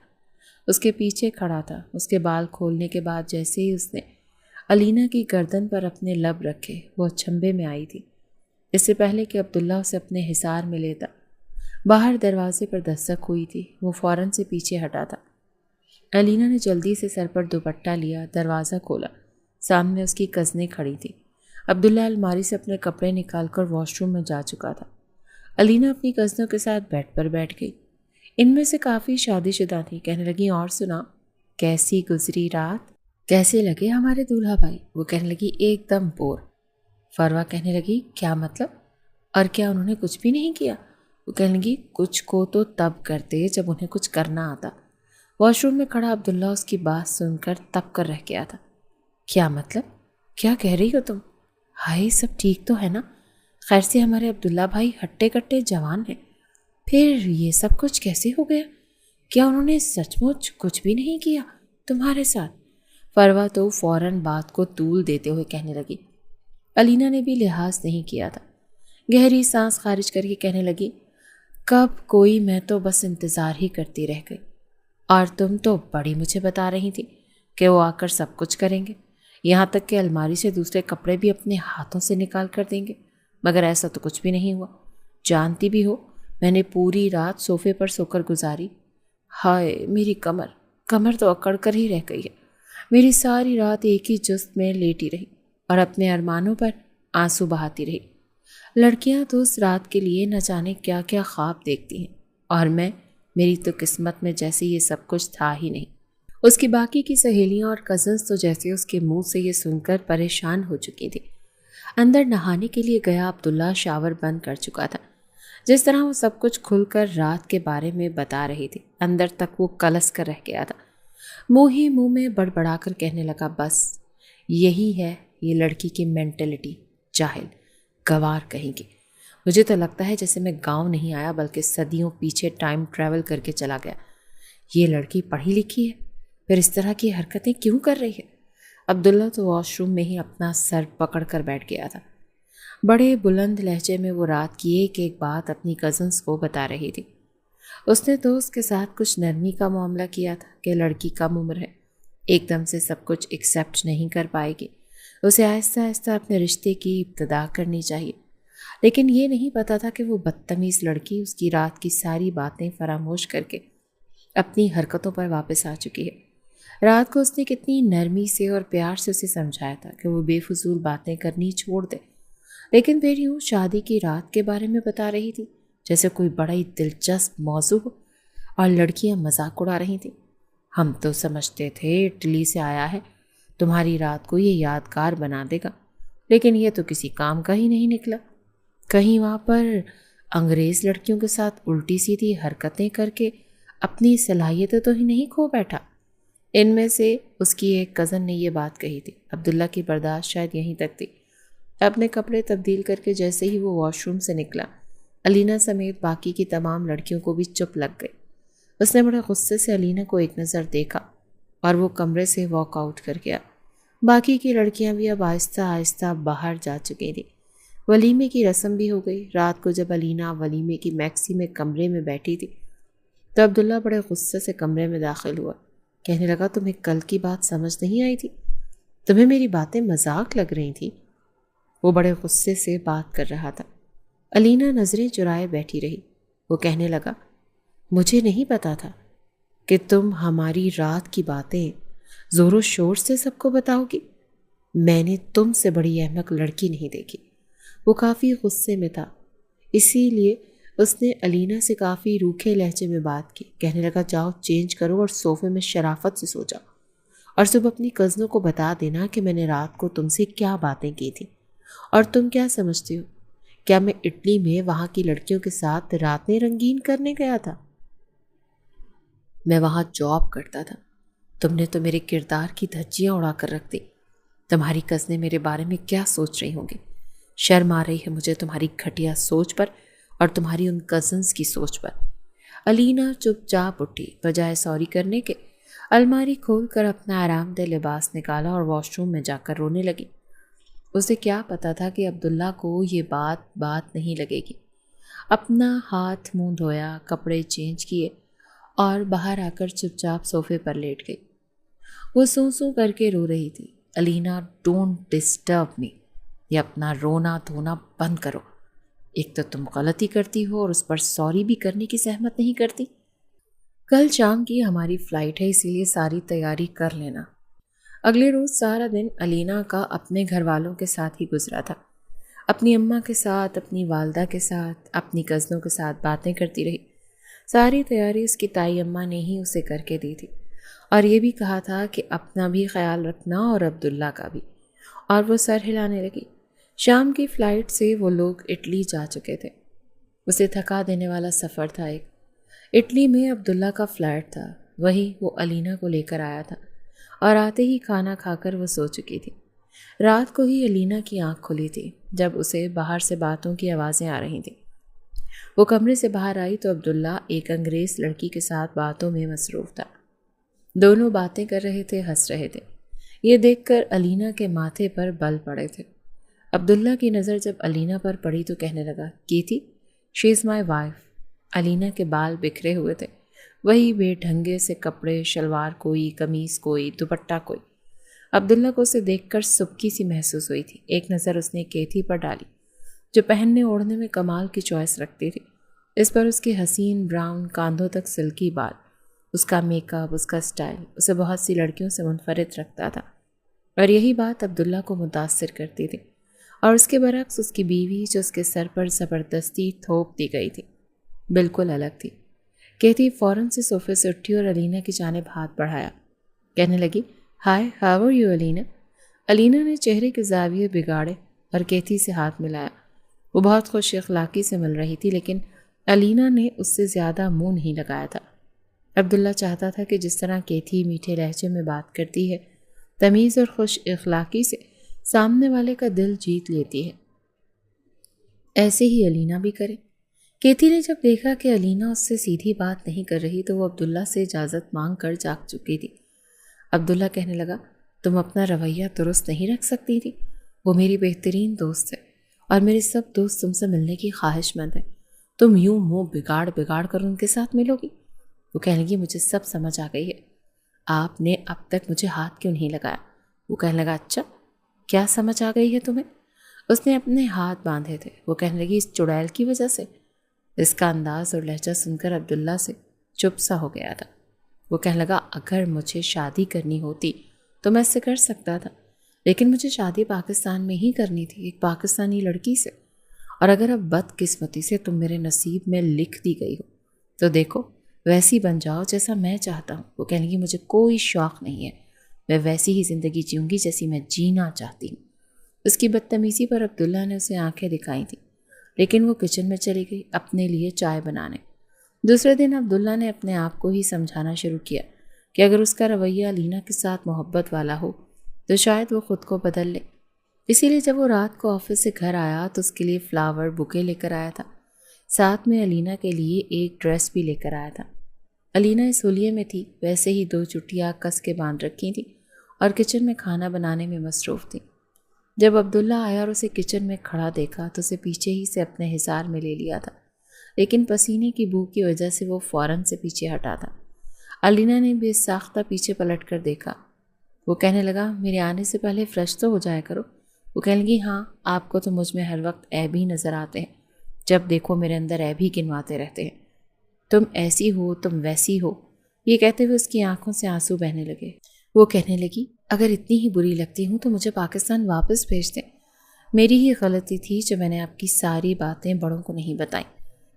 اس کے پیچھے کھڑا تھا۔ اس کے بال کھولنے کے بعد جیسے ہی اس نے علینا کی گردن پر اپنے لب رکھے، وہ چھمبے میں آئی تھی۔ اس سے پہلے کہ عبداللہ اسے اپنے حصار میں لیتا، باہر دروازے پر دستک ہوئی تھی۔ وہ فوراً سے پیچھے ہٹا تھا۔ علینا نے جلدی سے سر پر دوپٹہ لیا، دروازہ کھولا۔ سامنے اس کی کزنیں کھڑی تھی۔ عبداللہ الماری سے اپنے کپڑے نکال کر واش روم میں جا چکا تھا۔ علینا اپنی کزنوں کے ساتھ بیڈ پر بیٹھ گئی۔ ان میں سے کافی شادی شدہ تھی۔ کہنے لگی اور سنا، کیسی گزری رات، کیسے لگے ہمارے دولہا بھائی؟ وہ کہنے لگی ایک دم بور۔ فروہ کہنے لگی کیا مطلب، اور کیا انہوں نے کچھ بھی نہیں کیا؟ وہ کہنے لگی کچھ کو تو تب کرتے جب انہیں کچھ کرنا آتا۔ واش روم میں کھڑا عبداللہ اس کی بات سن کر تب کر رہ گیا تھا۔ کیا مطلب، کیا کہہ رہی ہو تم؟ ہائے سب ٹھیک تو ہے نا؟ خیر سے ہمارے عبداللہ بھائی ہٹے کٹے جوان ہیں، پھر یہ سب کچھ کیسے ہو گیا؟ کیا انہوں نے سچ مچ کچھ بھی نہیں کیا تمہارے ساتھ؟ فروہ تو فوراً بات کو طول دیتے ہوئے کہنے لگی۔ علینا نے بھی لحاظ نہیں کیا تھا۔ گہری سانس خارج کر کے کہنے لگی کب کوئی، میں تو بس انتظار ہی کرتی رہ گئی، اور تم تو بڑی مجھے بتا رہی تھی کہ وہ آ کر سب کچھ کریں گے، یہاں تک کہ الماری سے دوسرے کپڑے بھی اپنے ہاتھوں سے نکال کر دیں گے، مگر ایسا تو کچھ بھی نہیں ہوا۔ جانتی بھی ہو میں نے پوری رات صوفے پر سو کر گزاری۔ ہائے میری کمر تو اکڑ کر ہی رہ گئی ہے۔ میری ساری رات ایک ہی جست میں لیٹی رہی اور اپنے ارمانوں پر آنسو بہاتی رہی۔ لڑکیاں تو اس رات کے لیے نہ جانے کیا کیا خواب دیکھتی ہیں، اور میری تو قسمت میں جیسے یہ سب کچھ تھا ہی نہیں۔ اس کی باقی کی سہیلیاں اور کزنس تو جیسے اس کے منہ سے یہ سن کر پریشان ہو چکی تھی۔ اندر نہانے کے لیے گیا عبداللہ شاور بند کر چکا تھا۔ جس طرح وہ سب کچھ کھل کر رات کے بارے میں بتا رہی تھی، اندر تک وہ کلس کر رہ گیا تھا۔ منہ ہی منہ میں بڑبڑا کر کہنے لگا بس یہی ہے یہ لڑکی کی مینٹلٹی، جاہل گوار کہیں گی۔ مجھے تو لگتا ہے جیسے میں گاؤں نہیں آیا بلکہ صدیوں پیچھے ٹائم ٹریول کر کے چلا گیا۔ یہ لڑکی پڑھی لکھی ہے، پھر اس طرح کی حرکتیں کیوں کر رہی ہے؟ عبداللہ تو واش روم میں ہی اپنا سر پکڑ کر بیٹھ گیا تھا۔ بڑے بلند لہجے میں وہ رات کی ایک ایک بات اپنی کزنس کو بتا رہی تھی۔ اس نے تو اس کے ساتھ کچھ نرمی کا معاملہ کیا تھا کہ لڑکی کم عمر ہے، ایک دم سے سب کچھ ایکسیپٹ نہیں کر پائے گی، اسے آہستہ آہستہ اپنے رشتے کی ابتدا کرنی چاہیے۔ لیکن یہ نہیں پتا تھا کہ وہ بدتمیز لڑکی اس کی رات کی ساری باتیں فراموش کر کے اپنی حرکتوں پر واپس آ چکی ہے۔ رات کو اس نے کتنی نرمی سے اور پیار سے اسے سمجھایا تھا کہ وہ بے فضول باتیں کرنی چھوڑ دے، لیکن پھر یوں شادی کی رات کے بارے میں بتا رہی تھی جیسے کوئی بڑا ہی دلچسپ موضوع ہو، اور لڑکیاں مذاق اڑا رہی تھیں۔ ہم تو سمجھتے تھے اٹلی سے آیا ہے، تمہاری رات کو یہ یادگار بنا دے گا، لیکن یہ تو کسی کام کا ہی نہیں نکلا۔ کہیں وہاں پر انگریز لڑکیوں کے ساتھ الٹی سیدھی حرکتیں کر کے اپنی صلاحیتیں تو ہی نہیں کھو بیٹھا۔ ان میں سے اس کی ایک کزن نے یہ بات کہی تھی۔ عبداللہ کی برداشت شاید یہیں تک تھی۔ اپنے کپڑے تبدیل کر کے جیسے ہی وہ واش روم سے نکلا، علینا سمیت باقی کی تمام لڑکیوں کو بھی چپ لگ گئی۔ اس نے بڑے غصے سے علینا کو ایک نظر دیکھا اور وہ کمرے سے واک آؤٹ کر گیا۔ باقی کی لڑکیاں بھی اب آہستہ آہستہ باہر جا چکی تھیں۔ ولیمے کی رسم بھی ہو گئی۔ رات کو جب علینا ولیمے کی میکسی میں کمرے میں بیٹھی تھی تو عبداللہ بڑے غصے سے کمرے میں داخل ہوا۔ کہنے لگا تمہیں کل کی بات سمجھ نہیں آئی تھی؟ تمہیں میری باتیں مذاق لگ رہی تھیں؟ وہ بڑے غصے سے بات کر رہا تھا۔ علینا نظریں چرائے بیٹھی رہی۔ وہ کہنے لگا مجھے نہیں پتا تھا کہ تم ہماری رات کی باتیں زور و شور سے سب کو بتاؤ گی۔ میں نے تم سے بڑی احمق لڑکی نہیں دیکھی۔ وہ کافی غصے میں تھا، اسی لیے اس نے علینا سے کافی روکھے لہجے میں بات کی۔ کہنے لگا جاؤ چینج کرو اور صوفے میں شرافت سے سو جاؤ، اور صبح اپنی کزنوں کو بتا دینا کہ میں نے رات کو تم سے کیا باتیں کی تھی، اور تم کیا سمجھتی ہو؟ کیا میں اٹلی میں وہاں کی لڑکیوں کے ساتھ راتیں رنگین کرنے گیا تھا؟ میں وہاں جاب کرتا تھا۔ تم نے تو میرے کردار کی دھجیاں اڑا کر رکھ دی۔ تمہاری کزنیں میرے بارے میں کیا سوچ رہی ہوں گی؟ شرم آ رہی ہے مجھے تمہاری گھٹیا سوچ پر اور تمہاری ان کزنز کی سوچ پر۔ الینا چپ چاپ اٹھی، بجائے سوری کرنے کے الماری کھول کر اپنا آرام دہ لباس نکالا اور واش روم میں جا کر رونے لگی۔ اسے کیا پتا تھا کہ عبداللہ کو یہ بات نہیں لگے گی۔ اپنا ہاتھ منہ دھویا، کپڑے چینج کیے اور باہر آ کر چپ چاپ صوفے پر لیٹ گئی۔ وہ سوں سوں کر کے رو رہی تھی۔ الینا، ڈونٹ ڈسٹرب می، یہ اپنا رونا دھونا بند کرو۔ ایک تو تم غلطی کرتی ہو اور اس پر سوری بھی کرنے کی زحمت نہیں کرتی۔ کل شام کی ہماری فلائٹ ہے، اسی لیے ساری تیاری کر لینا۔ اگلے روز سارا دن الینا کا اپنے گھر والوں کے ساتھ ہی گزرا تھا۔ اپنی اماں کے ساتھ، اپنی والدہ کے ساتھ، اپنی کزنوں کے ساتھ باتیں کرتی رہی۔ ساری تیاری اس کی تائی اماں نے ہی اسے کر کے دی تھی، اور یہ بھی کہا تھا کہ اپنا بھی خیال رکھنا اور عبداللہ کا بھی، اور وہ سر ہلانے لگی۔ شام کی فلائٹ سے وہ لوگ اٹلی جا چکے تھے۔ اسے تھکا دینے والا سفر تھا ایک۔ اٹلی میں عبداللہ کا فلیٹ تھا، وہی وہ الینا کو لے کر آیا تھا، اور آتے ہی کھانا کھا کر وہ سو چکی تھی۔ رات کو ہی الینا کی آنکھ کھلی تھی جب اسے باہر سے باتوں کی آوازیں آ رہی تھیں۔ وہ کمرے سے باہر آئی تو عبداللہ ایک انگریز لڑکی کے ساتھ باتوں میں مصروف تھا۔ دونوں باتیں کر رہے تھے، ہنس رہے تھے۔ یہ دیکھ کر الینا کے ماتھے پر بل پڑے تھے۔ عبداللہ کی نظر جب الینا پر پڑی تو کہنے لگا، کیتی، شی از مائی وائف۔ الینا کے بال بکھرے ہوئے تھے، وہی بے ڈھنگے سے کپڑے، شلوار کوئی، قمیص کوئی، دوپٹہ کوئی۔ عبداللہ کو اسے دیکھ کر سبکی سی محسوس ہوئی تھی۔ ایک نظر اس نے کیتھی پر ڈالی، جو پہننے اوڑھنے میں کمال کی چوائس رکھتی تھی۔ اس پر اس کے حسین براؤن کاندھوں تک سلکی بال، اس کا میک اپ، اس کا سٹائل اسے بہت سی لڑکیوں سے منفرد رکھتا تھا، اور یہی بات عبداللہ کو متاثر کرتی تھی۔ اور اس کے برعکس اس کی بیوی، جو اس کے سر پر زبردستی تھوپ دی گئی تھی، بالکل الگ تھی۔ کیتھی فوراً سے صوفے سے اٹھی اور الینا کی جانب ہاتھ بڑھایا، کہنے لگی، ہائے، ہاؤ آر یو الینا؟ الینا نے چہرے کے زاویے بگاڑے اور کیتھی سے ہاتھ ملایا۔ وہ بہت خوش اخلاقی سے مل رہی تھی، لیکن الینا نے اس سے زیادہ منہ نہیں لگایا تھا۔ عبداللہ چاہتا تھا کہ جس طرح کیتھی میٹھے لہجے میں بات کرتی ہے، تمیز اور خوش اخلاقی سے سامنے والے کا دل جیت لیتی ہے، ایسے ہی الینا بھی کرے۔ کیتھی نے جب دیکھا کہ الینا اس سے سیدھی بات نہیں کر رہی تو وہ عبداللہ سے اجازت مانگ کر جاگ چکی تھی۔ عبداللہ کہنے لگا، تم اپنا رویہ درست نہیں رکھ سکتی تھی؟ وہ میری بہترین دوست ہے، اور میرے سب دوست تم سے ملنے کی خواہش مند ہیں۔ تم یوں منہ بگاڑ بگاڑ کر ان کے ساتھ ملو گی؟ وہ کہنے لگی، مجھے سب سمجھ آ گئی ہے، آپ نے اب تک مجھے ہاتھ کیوں نہیں لگایا؟ وہ کہنے لگا، اچھا، کیا سمجھ آ گئی ہے تمہیں؟ اس نے اپنے ہاتھ باندھے تھے۔ وہ کہنے لگی، اس چڑیل کی وجہ سے؟ اس کا انداز اور لہجہ سن کر عبداللہ سے چپ سا ہو گیا تھا۔ وہ کہنے لگا، اگر مجھے شادی کرنی ہوتی تو میں اس سے کر سکتا تھا، لیکن مجھے شادی پاکستان میں ہی کرنی تھی، ایک پاکستانی لڑکی سے، اور اگر اب بدقسمتی سے تم میرے نصیب میں لکھ دی گئی ہو تو دیکھو ویسی بن جاؤ جیسا میں چاہتا ہوں۔ وہ کہنے لگی، مجھے کوئی شوق نہیں ہے، میں ویسی ہی زندگی جیوں گی جیسی میں جینا چاہتی ہوں۔ اس کی بدتمیزی پر عبداللہ نے اسے آنکھیں دکھائی تھیں، لیکن وہ کچن میں چلی گئی اپنے لیے چائے بنانے۔ دوسرے دن عبداللہ نے اپنے آپ کو ہی سمجھانا شروع کیا کہ اگر اس کا رویہ الینا کے ساتھ محبت والا ہو تو شاید وہ خود کو بدل لے۔ اسی لیے جب وہ رات کو آفس سے گھر آیا تو اس کے لیے فلاور بوکے لے کر آیا تھا، ساتھ میں الینا کے لیے ایک ڈریس بھی لے کر آیا تھا۔ الینا اس ہولیے میں تھی، ویسے ہی 2 چٹیاں کس کے باندھ رکھی تھیں اور کچن میں کھانا بنانے میں مصروف تھی۔ جب عبداللہ آیا اور اسے کچن میں کھڑا دیکھا تو اسے پیچھے ہی سے اپنے حصار میں لے لیا تھا، لیکن پسینے کی بو کی وجہ سے وہ فوراً سے پیچھے ہٹا تھا۔ الینا نے بے ساختہ پیچھے پلٹ کر دیکھا۔ وہ کہنے لگا، میرے آنے سے پہلے فریش تو ہو جایا کرو۔ وہ کہنے لگی، ہاں، آپ کو تو مجھ میں ہر وقت عیب ہی نظر آتے ہیں، جب دیکھو میرے اندر عیب ہی گنواتے رہتے ہیں، تم ایسی ہو، تم ویسی ہو۔ یہ کہتے ہوئے اس کی آنکھوں سے آنسو بہنے لگے۔ وہ کہنے لگی، اگر اتنی ہی بری لگتی ہوں تو مجھے پاکستان واپس بھیج دیں۔ میری ہی غلطی تھی جو میں نے آپ کی ساری باتیں بڑوں کو نہیں بتائیں۔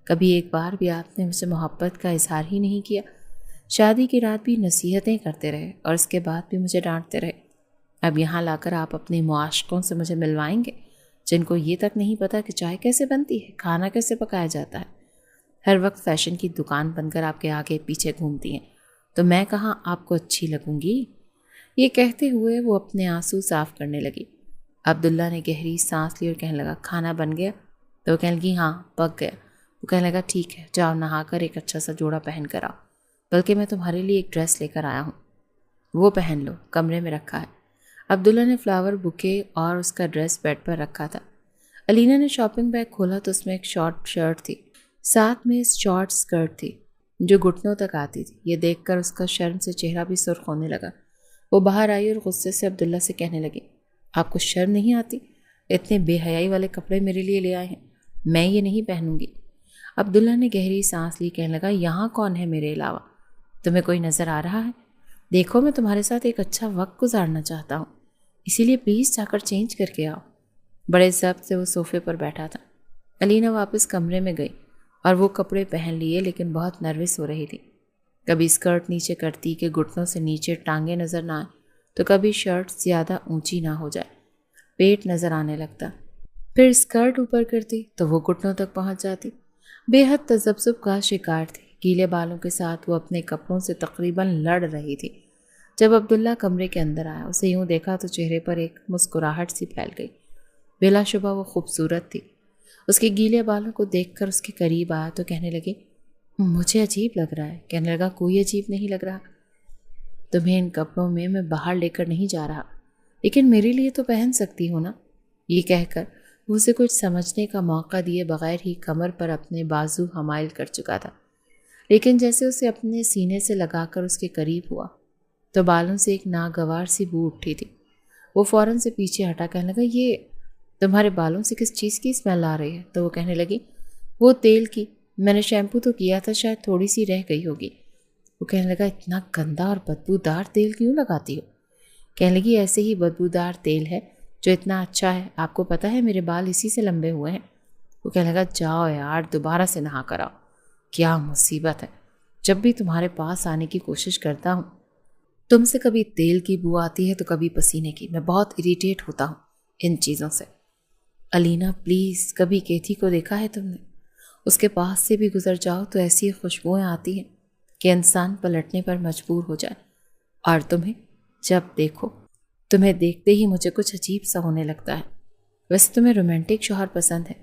کبھی ایک بار بھی آپ نے مجھ سے محبت کا اظہار ہی نہیں کیا۔ شادی کی رات بھی نصیحتیں کرتے رہے اور اس کے بعد بھی مجھے ڈانٹتے رہے۔ اب یہاں لا کر آپ اپنے معاشقوں سے مجھے ملوائیں گے؟ جن کو یہ تک نہیں پتا کہ چائے کیسے بنتی ہے، کھانا کیسے پکایا جاتا ہے، ہر وقت فیشن کی دکان بن کر آپ کے آگے پیچھے گھومتی ہیں، تو میں کہاں آپ کو اچھی لگوں گی؟ یہ کہتے ہوئے وہ اپنے آنسو صاف کرنے لگی۔ عبداللہ نے گہری سانس لی اور کہنے لگا کھانا بن گیا؟ تو وہ کہنے لگی ہاں پک گیا۔ وہ کہنے لگا ٹھیک ہے، جاؤ نہا کر ایک اچھا سا جوڑا پہن کر آؤ، بلکہ میں تمہارے لیے ایک ڈریس لے کر آیا ہوں، وہ پہن لو، کمرے میں رکھا ہے۔ عبداللہ نے فلاور بوکے اور اس کا ڈریس بیڈ پر رکھا تھا۔ علینا نے شاپنگ بیگ کھولا تو اس میں ایک شارٹ شرٹ تھی، ساتھ میں شارٹ سکرٹ تھی جو گھٹنوں تک آتی تھی۔ یہ دیکھ کر اس کا شرم سے چہرہ بھی سرخ ہونے لگا۔ وہ باہر آئی اور غصے سے عبداللہ سے کہنے لگی آپ کو شرم نہیں آتی؟ اتنے بے حیائی والے کپڑے میرے لیے لے آئے ہیں، میں یہ نہیں پہنوں گی۔ عبداللہ نے گہری سانس لی، کہنے لگا یہاں کون ہے میرے علاوہ؟ تمہیں کوئی نظر آ رہا ہے؟ دیکھو میں تمہارے ساتھ ایک اچھا وقت گزارنا چاہتا ہوں، اسی لیے پلیز جا کر چینج کر کے آؤ۔ بڑے ضبط سے وہ صوفے پر بیٹھا تھا۔ علینا واپس کمرے میں گئی اور وہ کپڑے پہن لیے، لیکن بہت نروس ہو رہی تھی۔ کبھی اسکرٹ نیچے کرتی کہ گھٹنوں سے نیچے ٹانگیں نظر نہ آئیں، تو کبھی شرٹ زیادہ اونچی نہ ہو جائے، پیٹ نظر آنے لگتا۔ پھر اسکرٹ اوپر کرتی تو وہ گھٹنوں تک پہنچ جاتی۔ بے حد تذبذب کا شکار تھی۔ گیلے بالوں کے ساتھ وہ اپنے کپڑوں سے تقریباً لڑ رہی تھی۔ جب عبداللہ کمرے کے اندر آیا، اسے یوں دیکھا تو چہرے پر ایک مسکراہٹ سی پھیل گئی۔ بلا شبہ وہ خوبصورت تھی۔ اس کے گیلے بالوں کو دیکھ کر اس کے قریب آیا تو کہنے لگی مجھے عجیب لگ رہا ہے۔ کہنے لگا کوئی عجیب نہیں لگ رہا، تمہیں ان کپڑوں میں باہر لے کر نہیں جا رہا، لیکن میرے لیے تو پہن سکتی ہو نا۔ یہ کہہ کر وہ اسے کچھ سمجھنے کا موقع دیے بغیر ہی کمر پر اپنے بازو حمائل کر چکا تھا، لیکن جیسے اسے اپنے سینے سے لگا کر اس کے قریب ہوا تو بالوں سے ایک ناگوار سی بو اٹھی تھی۔ وہ فوراً سے پیچھے ہٹا، کہنے لگا یہ تمہارے بالوں سے کس چیز کی اسمیل آ رہی ہے؟ تو وہ کہنے لگی وہ تیل کی، میں نے شیمپو تو کیا تھا، شاید تھوڑی سی رہ گئی ہوگی۔ وہ کہنے لگا اتنا گندا اور بدبودار تیل کیوں لگاتی ہو؟ کہنے لگی ایسے ہی بدبودار تیل ہے جو اتنا اچھا ہے، آپ کو پتہ ہے میرے بال اسی سے لمبے ہوئے ہیں۔ وہ کہنے لگا جاؤ یار دوبارہ سے نہا کر آؤ، کیا مصیبت ہے، جب بھی تمہارے پاس آنے کی کوشش کرتا ہوں تم سے کبھی تیل کی بو آتی ہے تو کبھی پسینے کی، میں بہت اریٹیٹ ہوتا ہوں ان چیزوں سے۔ علینا پلیز، کبھی کیتھی کو دیکھا ہے تم نے؟ اس کے پاس سے بھی گزر جاؤ تو ایسی خوشبوئیں آتی ہیں کہ انسان پلٹنے پر مجبور ہو جائے، اور تمہیں جب دیکھو تمہیں دیکھتے ہی مجھے کچھ عجیب سا ہونے لگتا ہے۔ ویسے تمہیں رومانٹک شوہر پسند ہے،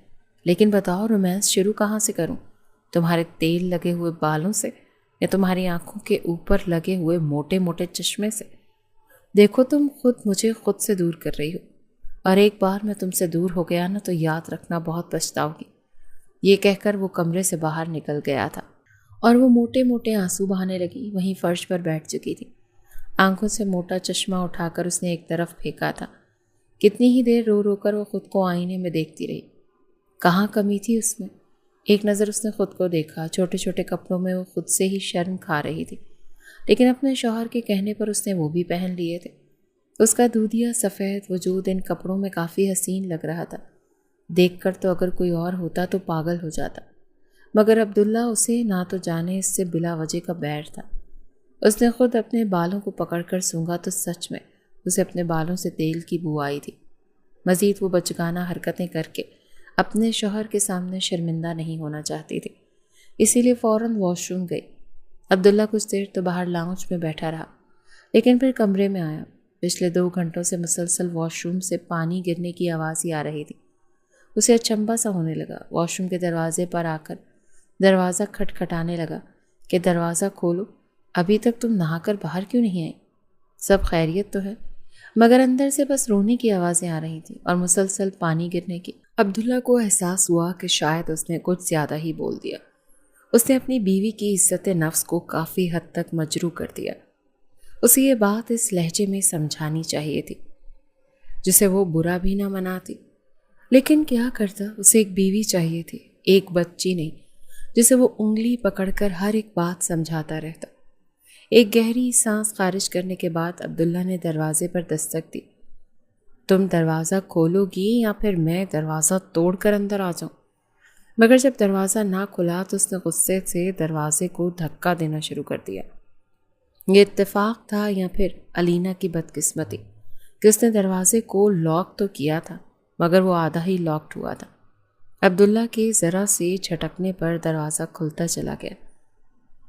لیکن بتاؤ رومانس شروع کہاں سے کروں؟ تمہارے تیل لگے ہوئے بالوں سے یا تمہاری آنکھوں کے اوپر لگے ہوئے موٹے موٹے چشمے سے؟ دیکھو تم مجھے خود سے دور کر رہی ہو، اور ایک بار میں تم سے دور ہو گیا نا تو یاد رکھنا بہت پچھتاؤ گی۔ یہ کہہ کر وہ کمرے سے باہر نکل گیا تھا اور وہ موٹے موٹے آنسو بہانے لگی۔ وہیں فرش پر بیٹھ چکی تھی، آنکھوں سے موٹا چشمہ اٹھا کر اس نے ایک طرف پھینکا تھا۔ کتنی ہی دیر رو رو کر وہ خود کو آئینے میں دیکھتی رہی، کہاں کمی تھی اس میں؟ ایک نظر اس نے خود کو دیکھا، چھوٹے چھوٹے کپڑوں میں وہ خود سے ہی شرم کھا رہی تھی، لیکن اپنے شوہر کے کہنے پر اس نے وہ بھی پہن لیے تھے۔ اس کا دودھیا سفید وجود ان کپڑوں میں کافی حسین لگ رہا تھا، دیکھ کر تو اگر کوئی اور ہوتا تو پاگل ہو جاتا، مگر عبداللہ اسے نہ تو جانے اس سے بلا وجہ کا بیر تھا۔ اس نے خود اپنے بالوں کو پکڑ کر سونگا تو سچ میں اسے اپنے بالوں سے تیل کی بو آئی تھی۔ مزید وہ بچگانہ حرکتیں کر کے اپنے شوہر کے سامنے شرمندہ نہیں ہونا چاہتی تھی، اسی لیے فوراً واش روم گئی۔ عبداللہ کچھ دیر تو باہر لاؤنج میں بیٹھا رہا، لیکن پھر کمرے میں آیا۔ پچھلے 2 گھنٹوں سے مسلسل واش روم سے پانی گرنے کی آواز ہی آ رہی تھی۔ اسے اچنبھا سا ہونے لگا۔ واش روم کے دروازے پر آ کر دروازہ کھٹکھٹانے لگا کہ دروازہ کھولو، ابھی تک تم نہا کر باہر کیوں نہیں آئی؟ سب خیریت تو ہے؟ مگر اندر سے بس رونے کی آوازیں آ رہی تھیں اور مسلسل پانی گرنے کی۔ عبداللہ کو احساس ہوا کہ شاید اس نے کچھ زیادہ ہی بول دیا۔ اس نے اپنی بیوی کی عزت نفس کو کافی حد تک مجروح کر دیا۔ اسے یہ بات اس لہجے میں سمجھانی چاہیے تھی جسے وہ برا بھی نہ مناتی، لیکن کیا کرتا، اسے ایک بیوی چاہیے تھی، ایک بچی نہیں جسے وہ انگلی پکڑ کر ہر ایک بات سمجھاتا رہتا۔ ایک گہری سانس خارج کرنے کے بعد عبداللہ نے دروازے پر دستک دی۔ تم دروازہ کھولو گی یا پھر میں دروازہ توڑ کر اندر آ جاؤں؟ مگر جب دروازہ نہ کھلا تو اس نے غصے سے دروازے کو دھکا دینا شروع کر دیا۔ یہ اتفاق تھا یا پھر علینا کی بدقسمتی کہ اس نے دروازے کو لاک تو کیا تھا مگر وہ آدھا ہی لاکڈ ہوا تھا۔ عبداللہ کے ذرا سے جھٹکنے پر دروازہ کھلتا چلا گیا۔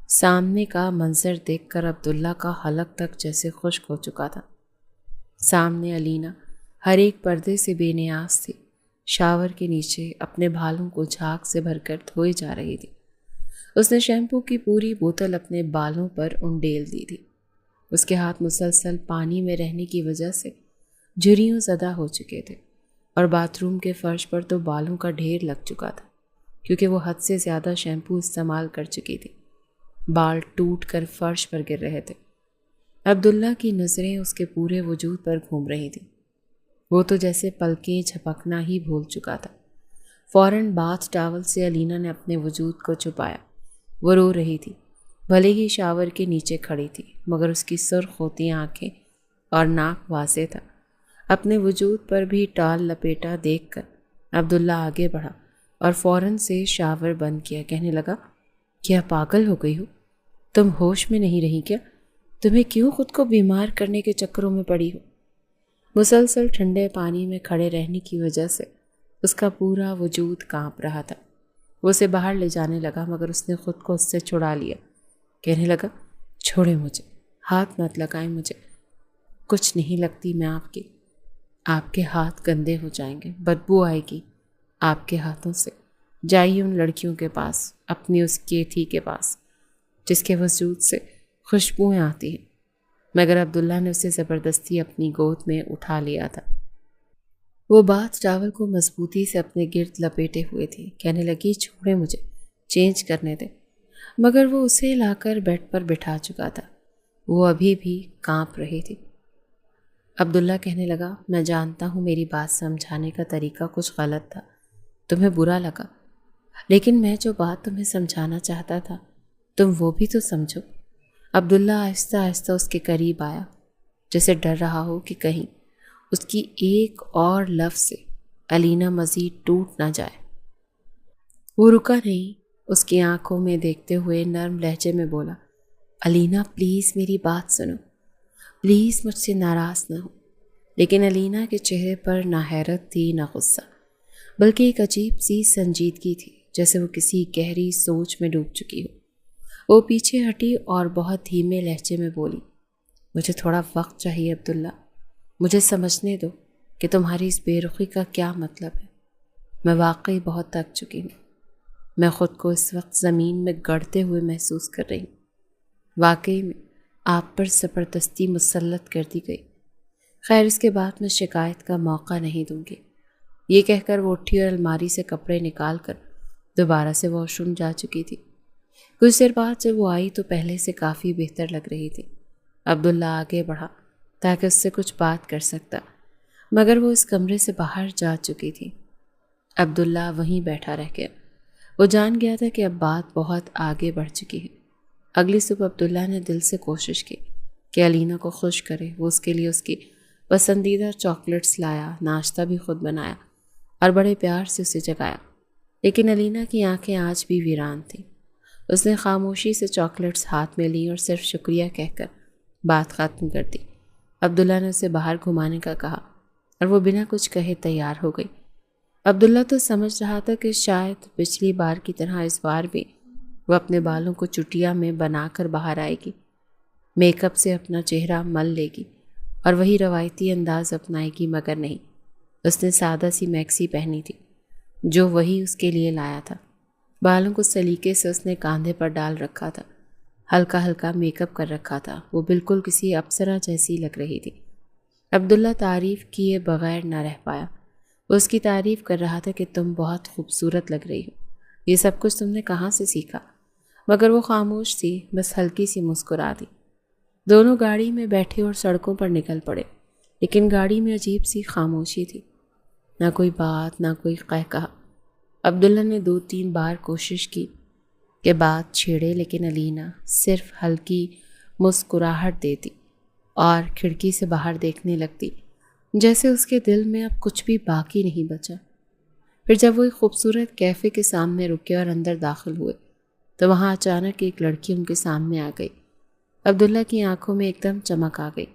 سامنے کا منظر دیکھ کر عبداللہ کا حلق تک جیسے خشک ہو چکا تھا۔ سامنے علینا ہر ایک پردے سے بے نیاز تھی، شاور کے نیچے اپنے بالوں کو جھاگ سے بھر کر دھوئے جا رہی تھی۔ اس نے شیمپو کی پوری بوتل اپنے بالوں پر انڈیل دی تھی۔ اس کے ہاتھ مسلسل پانی میں رہنے کی وجہ سے جھریوں زدہ ہو چکے تھے، اور باتھ روم کے فرش پر تو بالوں کا ڈھیر لگ چکا تھا، کیونکہ وہ حد سے زیادہ شیمپو استعمال کر چکی تھی۔ بال ٹوٹ کر فرش پر گر رہے تھے۔ عبداللہ کی نظریں اس کے پورے وجود پر گھوم رہی تھیں۔ وہ تو جیسے پلکیں جھپکنا ہی بھول چکا تھا۔ فوراً باتھ ٹاول سے علینا نے اپنے وجود کو چھپایا۔ وہ رو رہی تھی، بھلے ہی شاور کے نیچے کھڑی تھی، مگر اس کی سرخ ہوتی آنکھیں اور ناک واضح تھا۔ اپنے وجود پر بھی ٹال لپیٹا دیکھ کر عبداللہ آگے بڑھا اور فوراً سے شاور بند کیا۔ کہنے لگا، کیا پاگل ہو گئی ہو؟ تم ہوش میں نہیں رہی کیا؟ تمہیں کیوں خود کو بیمار کرنے کے چکروں میں پڑی ہو؟ مسلسل ٹھنڈے پانی میں کھڑے رہنے کی وجہ سے اس کا پورا وجود کانپ رہا تھا۔ وہ اسے باہر لے جانے لگا، مگر اس نے خود کو اس سے چھڑا لیا۔ کہنے لگا، چھوڑے مجھے، ہاتھ مت لگائیں مجھے، کچھ نہیں لگتی میں آپ کے ہاتھ گندے ہو جائیں گے، بدبو آئے گی آپ کے ہاتھوں سے۔ جائیے ان لڑکیوں کے پاس، اپنی اس کیتھی کے پاس جس کے وجود سے خوشبوئیں آتی ہیں۔ مگر عبداللہ نے اسے زبردستی اپنی گود میں اٹھا لیا تھا۔ وہ باتھ ٹاول کو مضبوطی سے اپنے گرد لپیٹے ہوئے تھی۔ کہنے لگی، چھوڑے مجھے، چینج کرنے دے، مگر وہ اسے لا کر بیڈ پر بٹھا چکا تھا۔ وہ ابھی بھی کانپ رہی تھی۔ عبداللہ کہنے لگا، میں جانتا ہوں میری بات سمجھانے کا طریقہ کچھ غلط تھا، تمہیں برا لگا، لیکن میں جو بات تمہیں سمجھانا چاہتا تھا تم وہ بھی تو سمجھو۔ عبداللہ آہستہ آہستہ اس کے قریب آیا، جیسے ڈر رہا ہو کہ کہیں اس کی ایک اور لفظ سے علینا مزید ٹوٹ نہ جائے۔ وہ رکا نہیں، اس کی آنکھوں میں دیکھتے ہوئے نرم لہجے میں بولا، علینا پلیز میری بات سنو، پلیز مجھ سے ناراض نہ ہو۔ لیکن علینا کے چہرے پر نہ حیرت تھی نہ غصہ، بلکہ ایک عجیب سی سنجیدگی تھی، جیسے وہ کسی گہری سوچ میں ڈوب چکی ہو۔ وہ پیچھے ہٹی اور بہت دھیمے لہجے میں بولی، مجھے تھوڑا وقت چاہیے عبداللہ، مجھے سمجھنے دو کہ تمہاری اس بے رخی کا کیا مطلب ہے۔ میں واقعی بہت تھک چکی ہوں، میں خود کو اس وقت زمین میں گڑتے ہوئے محسوس کر رہی ہوں۔ واقعی میں آپ پر زبردستی مسلط کر دی گئی۔ خیر، اس کے بعد میں شکایت کا موقع نہیں دوں گی۔ یہ کہہ کر وہ اٹھی اور الماری سے کپڑے نکال کر دوبارہ سے واش روم جا چکی تھی۔ کچھ دیر بعد جب وہ آئی تو پہلے سے کافی بہتر لگ رہی تھی۔ عبداللہ آگے بڑھا تاکہ اس سے کچھ بات کر سکتا، مگر وہ اس کمرے سے باہر جا چکی تھی۔ عبداللہ وہیں بیٹھا رہ گیا۔ وہ جان گیا تھا کہ اب بات بہت آگے بڑھ چکی ہے۔ اگلی صبح عبداللہ نے دل سے کوشش کی کہ علینا کو خوش کرے۔ وہ اس کے لیے اس کی پسندیدہ چاکلیٹس لایا، ناشتہ بھی خود بنایا اور بڑے پیار سے اسے جگایا۔ لیکن علینا کی آنکھیں آج بھی ویران تھیں۔ اس نے خاموشی سے چاکلیٹس ہاتھ میں لی اور صرف شکریہ کہہ کر بات ختم کر دی۔ عبداللہ نے اسے باہر گھمانے کا کہا اور وہ بنا کچھ کہے تیار ہو گئی۔ عبداللہ تو سمجھ رہا تھا کہ شاید پچھلی بار کی طرح اس بار بھی وہ اپنے بالوں کو چٹیا میں بنا کر باہر آئے گی، میک اپ سے اپنا چہرہ مل لے گی اور وہی روایتی انداز اپنائے گی، مگر نہیں۔ اس نے سادہ سی میکسی پہنی تھی جو وہی اس کے لیے لایا تھا۔ بالوں کو سلیقے سے اس نے کاندھے پر ڈال رکھا تھا، ہلکا ہلکا میک اپ کر رکھا تھا۔ وہ بالکل کسی اپسرا جیسی لگ رہی تھی۔ عبداللہ تعریف کیے بغیر نہ رہ پایا۔ وہ اس کی تعریف کر رہا تھا کہ تم بہت خوبصورت لگ رہی ہو، یہ سب کچھ تم نے کہاں سے سیکھا؟ مگر وہ خاموش تھی، بس ہلکی سی مسکرا دی۔ دونوں گاڑی میں بیٹھے اور سڑکوں پر نکل پڑے، لیکن گاڑی میں عجیب سی خاموشی تھی، نہ کوئی بات، نہ کوئی قہقہا۔ عبداللہ نے 2-3 بار کوشش کی کہ بات چھیڑے، لیکن علینا صرف ہلکی مسکراہٹ دیتی اور کھڑکی سے باہر دیکھنے لگتی، جیسے اس کے دل میں اب کچھ بھی باقی نہیں بچا۔ پھر جب وہ ایک خوبصورت کیفے کے سامنے رکے اور اندر داخل ہوئے تو وہاں اچانک ایک لڑکی ان کے سامنے آ گئی۔ عبداللہ کی آنکھوں میں ایک دم چمک آ گئی۔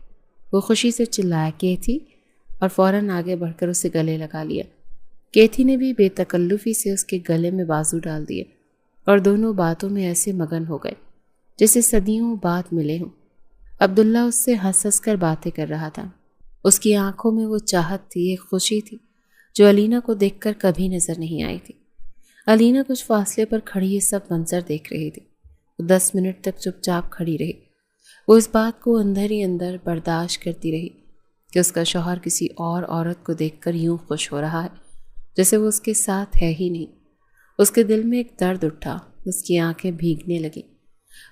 وہ خوشی سے چلایا، کیتھی اور فوراً آگے بڑھ کر اسے گلے لگا لیا۔ کیتھی نے بھی بے تکلفی سے اس کے گلے میں بازو ڈال دیے اور دونوں باتوں میں ایسے مگن ہو گئے جیسے صدیوں بعد ملے ہوں۔ عبداللہ اس سے ہنس ہنس کر باتیں کر رہا تھا۔ اس کی آنکھوں میں وہ چاہت تھی، ایک خوشی تھی جو علینا کو دیکھ کر کبھی نظر نہیں آئی تھی۔ علینا کچھ فاصلے پر کھڑی یہ سب منظر دیکھ رہی تھی۔ وہ 10 منٹ تک چپ چاپ کھڑی رہی۔ وہ اس بات کو اندر ہی اندر برداشت کرتی رہی کہ اس کا شوہر کسی اور عورت کو دیکھ کر یوں خوش ہو رہا ہے جیسے وہ اس کے ساتھ ہے ہی نہیں۔ اس کے دل میں ایک درد اٹھا، اس کی آنکھیں بھیگنے لگیں۔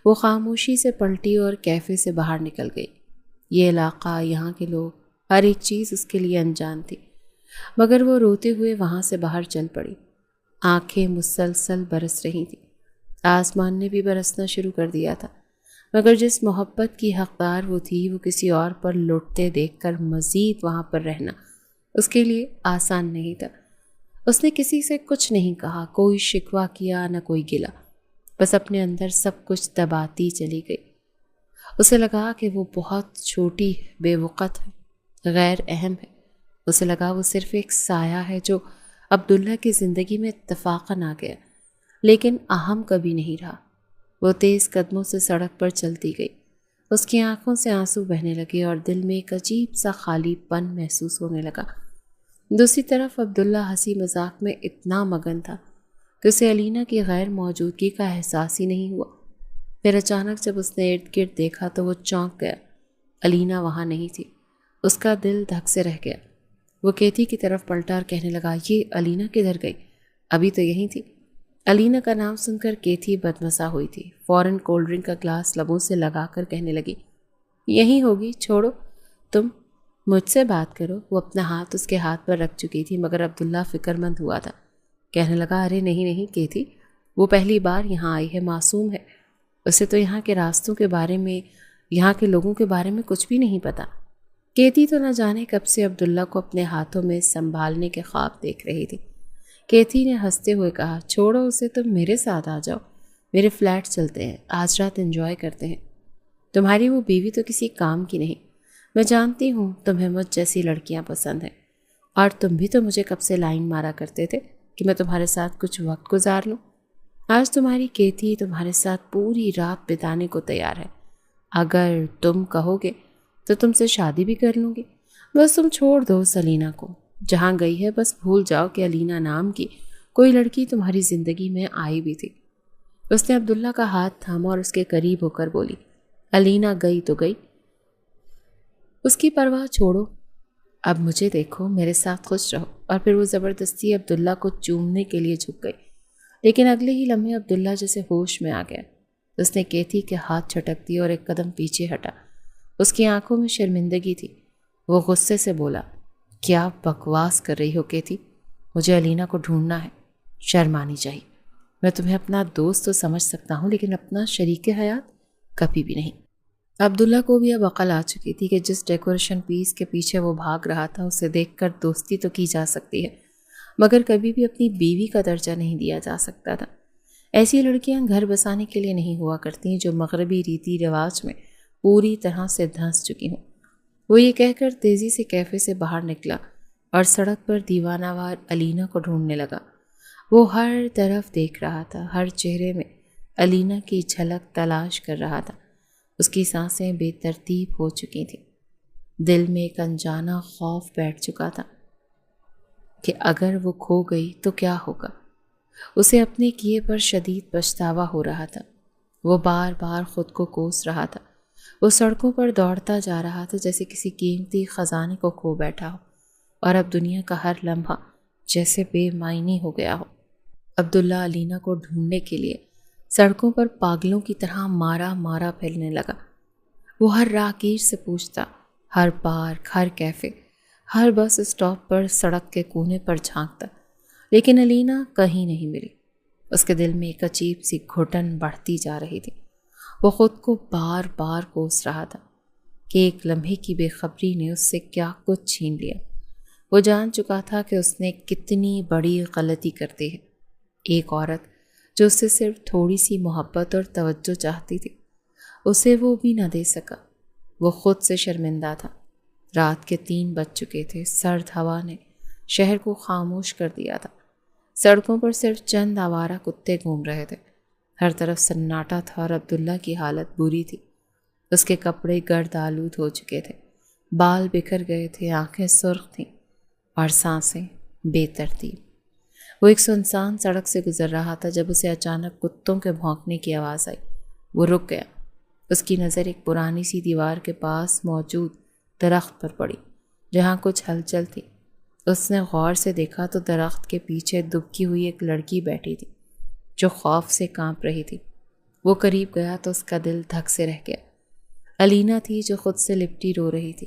وہ خاموشی سے پلٹی اور کیفے سے باہر نکل گئی۔ یہ علاقہ، یہاں کے لوگ، ہر ایک چیز اس کے لیے انجان تھی، مگر وہ روتے ہوئے وہاں سے باہر چل پڑی۔ آنکھیں مسلسل برس رہی تھیں۔ آسمان نے بھی برسنا شروع کر دیا تھا، مگر جس محبت کی حقدار وہ تھی، وہ کسی اور پر لٹتے دیکھ کر مزید وہاں پر رہنا اس کے لیے آسان نہیں تھا۔ اس نے کسی سے کچھ نہیں کہا، کوئی شکوہ کیا، نہ کوئی گلا، بس اپنے اندر سب کچھ دباتی چلی گئی۔ اسے لگا کہ وہ بہت چھوٹی ہے، بے وقت ہے، غیر اہم ہے۔ اسے لگا وہ صرف ایک سایہ ہے جو عبداللہ کی زندگی میں اتفاقاً آ گیا، لیکن اہم کبھی نہیں رہا۔ وہ تیز قدموں سے سڑک پر چلتی گئی۔ اس کی آنکھوں سے آنسو بہنے لگے اور دل میں ایک عجیب سا خالی پن محسوس ہونے لگا۔ دوسری طرف عبداللہ ہنسی مذاق میں اتنا مگن تھا کہ اسے علینا کی غیر موجودگی کا احساس ہی نہیں ہوا۔ پھر اچانک جب اس نے ارد گرد دیکھا تو وہ چونک گیا۔ علینا وہاں نہیں تھی۔ اس کا دل دھک سے رہ گیا۔ وہ کیتھی کی طرف پلٹا اور کہنے لگا، یہ علینا کدھر گئی؟ ابھی تو یہیں تھی۔ علینا کا نام سن کر کیتھی بدمزہ ہوئی تھی۔ فوراً کولڈ ڈرنک کا گلاس لبوں سے لگا کر کہنے لگی، یہیں ہوگی، چھوڑو، تم مجھ سے بات کرو۔ وہ اپنا ہاتھ اس کے ہاتھ پر رکھ چکی تھی، مگر عبداللہ فکر مند ہوا تھا۔ کہنے لگا، ارے نہیں نہیں کیتھی، وہ پہلی بار یہاں آئی ہے، معصوم ہے، اسے تو یہاں کے راستوں کے بارے میں، یہاں کے لوگوں کے بارے میں کچھ بھی نہیں پتا۔ کیتھی تو نہ جانے کب سے عبداللہ کو اپنے ہاتھوں میں سنبھالنے کے خواب دیکھ رہی تھی۔ کیتھی نے ہنستے ہوئے کہا، چھوڑو اسے، تم میرے ساتھ آ جاؤ، میرے فلیٹ چلتے ہیں، آج رات انجوائے کرتے ہیں۔ تمہاری وہ بیوی تو کسی کام کی نہیں۔ میں جانتی ہوں تمہیں مجھ جیسی لڑکیاں پسند ہیں، اور تم بھی تو مجھے کب سے لائن مارا کرتے تھے کہ میں تمہارے ساتھ کچھ وقت گزار لوں۔ آج تمہاری کیتھی تمہارے ساتھ پوری رات بتانے کو تیار ہے۔ اگر تم کہو گے تو تم سے شادی بھی کر لوں گی۔ بس تم چھوڑ دو اس علینا کو، جہاں گئی ہے بس بھول جاؤ کہ علینا نام کی کوئی لڑکی تمہاری زندگی میں آئی بھی تھی۔ اس نے عبداللہ کا ہاتھ تھاما اور اس کے قریب ہو کر بولی، علینا گئی تو گئی، اس کی پرواہ چھوڑو، اب مجھے دیکھو، میرے ساتھ خوش رہو۔ اور پھر وہ زبردستی عبداللہ کو چومنے کے لیے جھک گئی، لیکن اگلے ہی لمحے عبداللہ جیسے ہوش میں آ گیا۔ اس نے کیتھی کے ہاتھ چھٹک دیے اور ایک قدم پیچھے ہٹا۔ اس کی آنکھوں میں شرمندگی تھی۔ وہ غصے سے بولا، کیا بکواس کر رہی ہو کیتھی؟ مجھے علینا کو ڈھونڈنا ہے، شرم آنی چاہیے۔ میں تمہیں اپنا دوست تو سمجھ سکتا ہوں، لیکن اپنا شریک حیات کبھی بھی نہیں۔ عبداللہ کو بھی اب عقل آ چکی تھی کہ جس ڈیکوریشن پیس کے پیچھے وہ بھاگ رہا تھا، اسے دیکھ کر دوستی تو کی جا سکتی ہے، مگر کبھی بھی اپنی بیوی کا درجہ نہیں دیا جا سکتا تھا۔ ایسی لڑکیاں گھر بسانے کے لیے نہیں ہوا کرتی جو مغربی ریتی رواج میں پوری طرح سے دھنس چکی ہوں۔ وہ یہ کہہ کر تیزی سے کیفے سے باہر نکلا اور سڑک پر دیوانہ وار علینا کو ڈھونڈنے لگا۔ وہ ہر طرف دیکھ رہا تھا، ہر چہرے میں علینا کی جھلک تلاش کر رہا تھا۔ اس کی سانسیں بے ترتیب ہو چکی تھیں۔ دل میں ایک انجانا خوف بیٹھ چکا تھا کہ اگر وہ کھو گئی تو کیا ہوگا۔ اسے اپنے کیے پر شدید پچھتاوا ہو رہا تھا۔ وہ بار بار خود کو کوس رہا تھا۔ وہ سڑکوں پر دوڑتا جا رہا تھا جیسے کسی قیمتی خزانے کو کھو بیٹھا ہو، اور اب دنیا کا ہر لمحہ جیسے بے معنی ہو گیا ہو۔ عبداللہ علینا کو ڈھونڈنے کے لیے سڑکوں پر پاگلوں کی طرح مارا مارا پھیلنے لگا۔ وہ ہر راہگیر سے پوچھتا، ہر پارک، ہر کیفے، ہر بس اسٹاپ پر، سڑک کے کونے پر جھانکتا، لیکن علینا کہیں نہیں ملی۔ اس کے دل میں ایک عجیب سی گھٹن بڑھتی جا رہی تھی۔ وہ خود کو بار بار کوس رہا تھا کہ ایک لمحے کی بے خبری نے اس سے کیا کچھ چھین لیا۔ وہ جان چکا تھا کہ اس نے کتنی بڑی غلطی کر دی ہے۔ ایک عورت جو اس سے صرف تھوڑی سی محبت اور توجہ چاہتی تھی، اسے وہ بھی نہ دے سکا۔ وہ خود سے شرمندہ تھا۔ رات کے 3 بج چکے تھے۔ سرد ہوا نے شہر کو خاموش کر دیا تھا۔ سڑکوں پر صرف چند آوارہ کتے گھوم رہے تھے۔ ہر طرف سناٹا تھا اور عبداللہ کی حالت بری تھی۔ اس کے کپڑے گرد آلود ہو چکے تھے، بال بکھر گئے تھے، آنکھیں سرخ تھیں اور سانسیں بے ترتیب۔ وہ ایک سنسان سڑک سے گزر رہا تھا جب اسے اچانک کتوں کے بھونکنے کی آواز آئی۔ وہ رک گیا۔ اس کی نظر ایک پرانی سی دیوار کے پاس موجود درخت پر پڑی جہاں کچھ ہلچل تھی۔ اس نے غور سے دیکھا تو درخت کے پیچھے دبکی ہوئی ایک لڑکی بیٹھی تھی جو خوف سے کانپ رہی تھی۔ وہ قریب گیا تو اس کا دل دھک سے رہ گیا۔ علینا تھی جو خود سے لپٹی رو رہی تھی،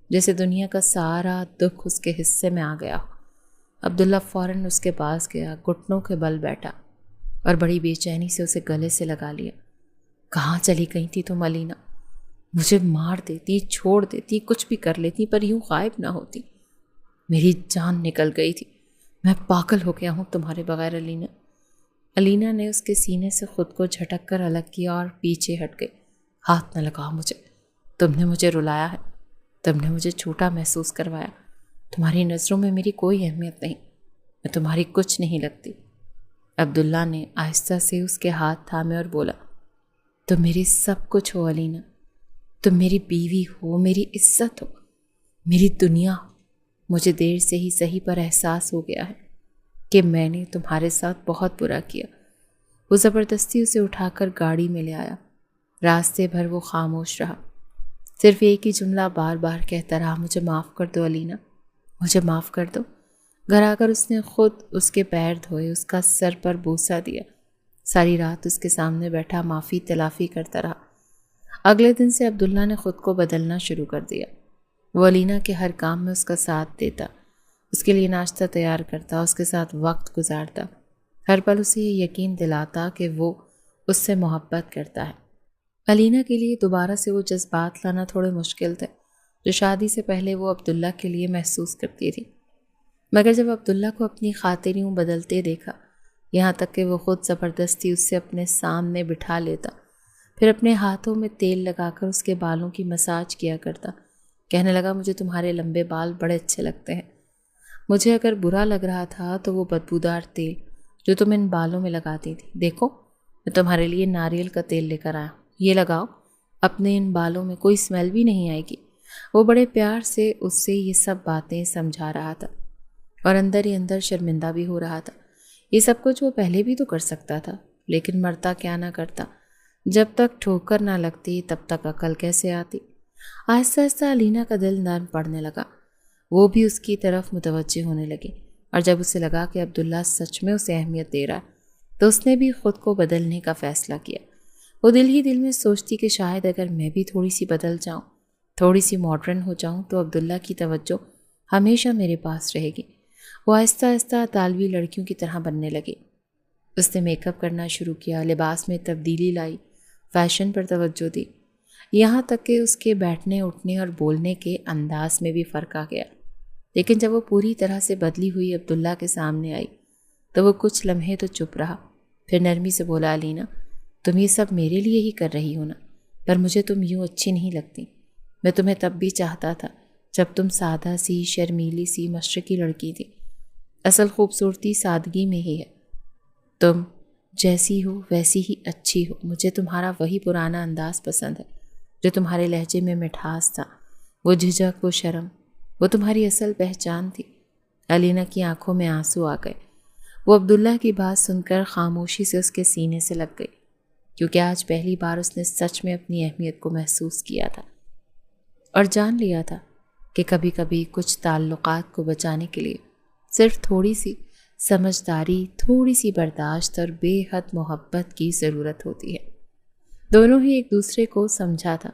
جیسے دنیا کا سارا دکھ اس کے حصے میں آ گیا ہو۔ عبداللہ فوراً اس کے پاس گیا، گھٹنوں کے بل بیٹھا اور بڑی بے چینی سے اسے گلے سے لگا لیا۔ کہاں چلی گئی تھی تم علینا؟ مجھے مار دیتی، چھوڑ دیتی، کچھ بھی کر لیتی، پر یوں غائب نہ ہوتی۔ میری جان نکل گئی تھی، میں پاگل ہو گیا ہوں تمہارے بغیر علینا۔ علینا نے اس کے سینے سے خود کو جھٹک کر الگ کیا اور پیچھے ہٹ گئی۔ ہاتھ نہ لگاؤ مجھے، تم نے مجھے رلایا ہے، تم نے مجھے چھوٹا محسوس کروایا۔ تمہاری نظروں میں میری کوئی اہمیت نہیں، میں تمہاری کچھ نہیں لگتی۔ عبداللہ نے آہستہ سے اس کے ہاتھ تھامے اور بولا، تم میری سب کچھ ہو علینا، تم میری بیوی ہو، میری عزت ہو، میری دنیا ہو۔ مجھے دیر سے ہی صحیح پر احساس ہو گیا ہے کہ میں نے تمہارے ساتھ بہت برا کیا۔ وہ زبردستی اسے اٹھا کر گاڑی میں لے آیا۔ راستے بھر وہ خاموش رہا، صرف ایک ہی جملہ بار بار کہتا رہا، مجھے معاف کر دو علینا، مجھے معاف کر دو۔ گھر آ کر اس نے خود اس کے پیر دھوئے، اس کا سر پر بوسہ دیا، ساری رات اس کے سامنے بیٹھا معافی تلافی کرتا رہا۔ اگلے دن سے عبداللہ نے خود کو بدلنا شروع کر دیا۔ وہ علینا کے ہر کام میں اس کا ساتھ دیتا، اس کے لیے ناشتہ تیار کرتا، اس کے ساتھ وقت گزارتا، ہر پل اسے یہ یقین دلاتا کہ وہ اس سے محبت کرتا ہے۔ علینا کے لیے دوبارہ سے وہ جذبات لانا تھوڑے مشکل تھے جو شادی سے پہلے وہ عبداللہ کے لیے محسوس کرتی تھی، مگر جب عبداللہ کو اپنی خاطر یوں بدلتے دیکھا، یہاں تک کہ وہ خود زبردستی اس سے اپنے سامنے بٹھا لیتا، پھر اپنے ہاتھوں میں تیل لگا کر اس کے بالوں کی مساج کیا کرتا، کہنے لگا، مجھے تمہارے لمبے بال بڑے اچھے لگتے ہیں۔ مجھے اگر برا لگ رہا تھا تو وہ بدبودار تیل جو تم ان بالوں میں لگاتی تھی، دیکھو میں تمہارے لیے ناریل کا تیل لے کر آیا، یہ لگاؤ، اپنے ان بالوں میں کوئی اسمیل بھی نہیں آئے گی۔ وہ بڑے پیار سے اس سے یہ سب باتیں سمجھا رہا تھا اور اندر ہی اندر شرمندہ بھی ہو رہا تھا۔ یہ سب کچھ وہ پہلے بھی تو کر سکتا تھا، لیکن مرتا کیا نہ کرتا، جب تک ٹھوکر نہ لگتی تب تک عقل کیسے آتی۔ آہستہ آہستہ علینا کا دل نرم پڑنے لگا، وہ بھی اس کی طرف متوجہ ہونے لگی، اور جب اسے لگا کہ عبداللہ سچ میں اسے اہمیت دے رہا تو اس نے بھی خود کو بدلنے کا فیصلہ کیا۔ وہ دل ہی دل میں سوچتی کہ شاید اگر میں بھی تھوڑی سی بدل جاؤں، تھوڑی سی ماڈرن ہو جاؤں تو عبداللہ کی توجہ ہمیشہ میرے پاس رہے گی۔ وہ آہستہ آہستہ اطالوی لڑکیوں کی طرح بننے لگی۔ اس نے میک اپ کرنا شروع کیا، لباس میں تبدیلی لائی، فیشن پر توجہ دی، یہاں تک کہ اس کے بیٹھنے اٹھنے اور بولنے کے انداز میں بھی فرق آ گیا۔ لیکن جب وہ پوری طرح سے بدلی ہوئی عبداللہ کے سامنے آئی تو وہ کچھ لمحے تو چپ رہا، پھر نرمی سے بولا، علینا تم یہ سب میرے لیے ہی کر رہی ہو نا، پر مجھے تم یوں اچھی نہیں لگتی۔ میں تمہیں تب بھی چاہتا تھا جب تم سادہ سی، شرمیلی سی، مشرقی لڑکی تھی۔ اصل خوبصورتی سادگی میں ہی ہے۔ تم جیسی ہو ویسی ہی اچھی ہو۔ مجھے تمہارا وہی پرانا انداز پسند ہے جو تمہارے لہجے میں مٹھاس تھا، وہ جھجک، وہ شرم، وہ تمہاری اصل پہچان تھی۔ علینا کی آنکھوں میں آنسو آ گئے۔ وہ عبداللہ کی بات سن کر خاموشی سے اس کے سینے سے لگ گئی، کیونکہ آج پہلی بار اس نے سچ میں اپنی اہمیت کو محسوس کیا تھا اور جان لیا تھا کہ کبھی کبھی کچھ تعلقات کو بچانے کے لیے صرف تھوڑی سی سمجھداری، تھوڑی سی برداشت اور بے حد محبت کی ضرورت ہوتی ہے۔ دونوں ہی ایک دوسرے کو سمجھا تھا،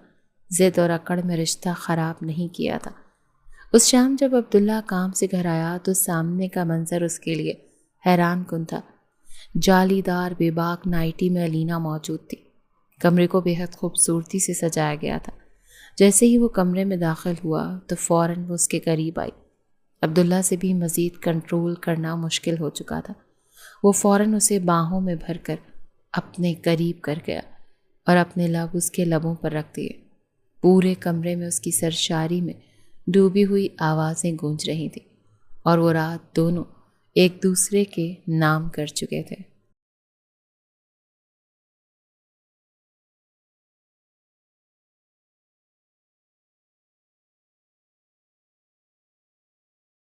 ضد اور اکڑ میں رشتہ خراب نہیں کیا تھا۔ اس شام جب عبداللہ کام سے گھر آیا تو سامنے کا منظر اس کے لیے حیران کن تھا۔ جالی دار بے باک نائٹی میں علینا موجود تھی۔ کمرے کو بے حد خوبصورتی سے سجایا گیا تھا۔ جیسے ہی وہ کمرے میں داخل ہوا تو فوراً وہ اس کے قریب آئی۔ عبداللہ سے بھی مزید کنٹرول کرنا مشکل ہو چکا تھا۔ وہ فوراً اسے باہوں میں بھر کر اپنے قریب کر گیا اور اپنے لب اس کے لبوں پر رکھ دیے۔ پورے کمرے میں اس کی سرشاری میں ڈوبی ہوئی آوازیں گونج رہی تھیں اور وہ رات دونوں ایک دوسرے کے نام کر چکے تھے۔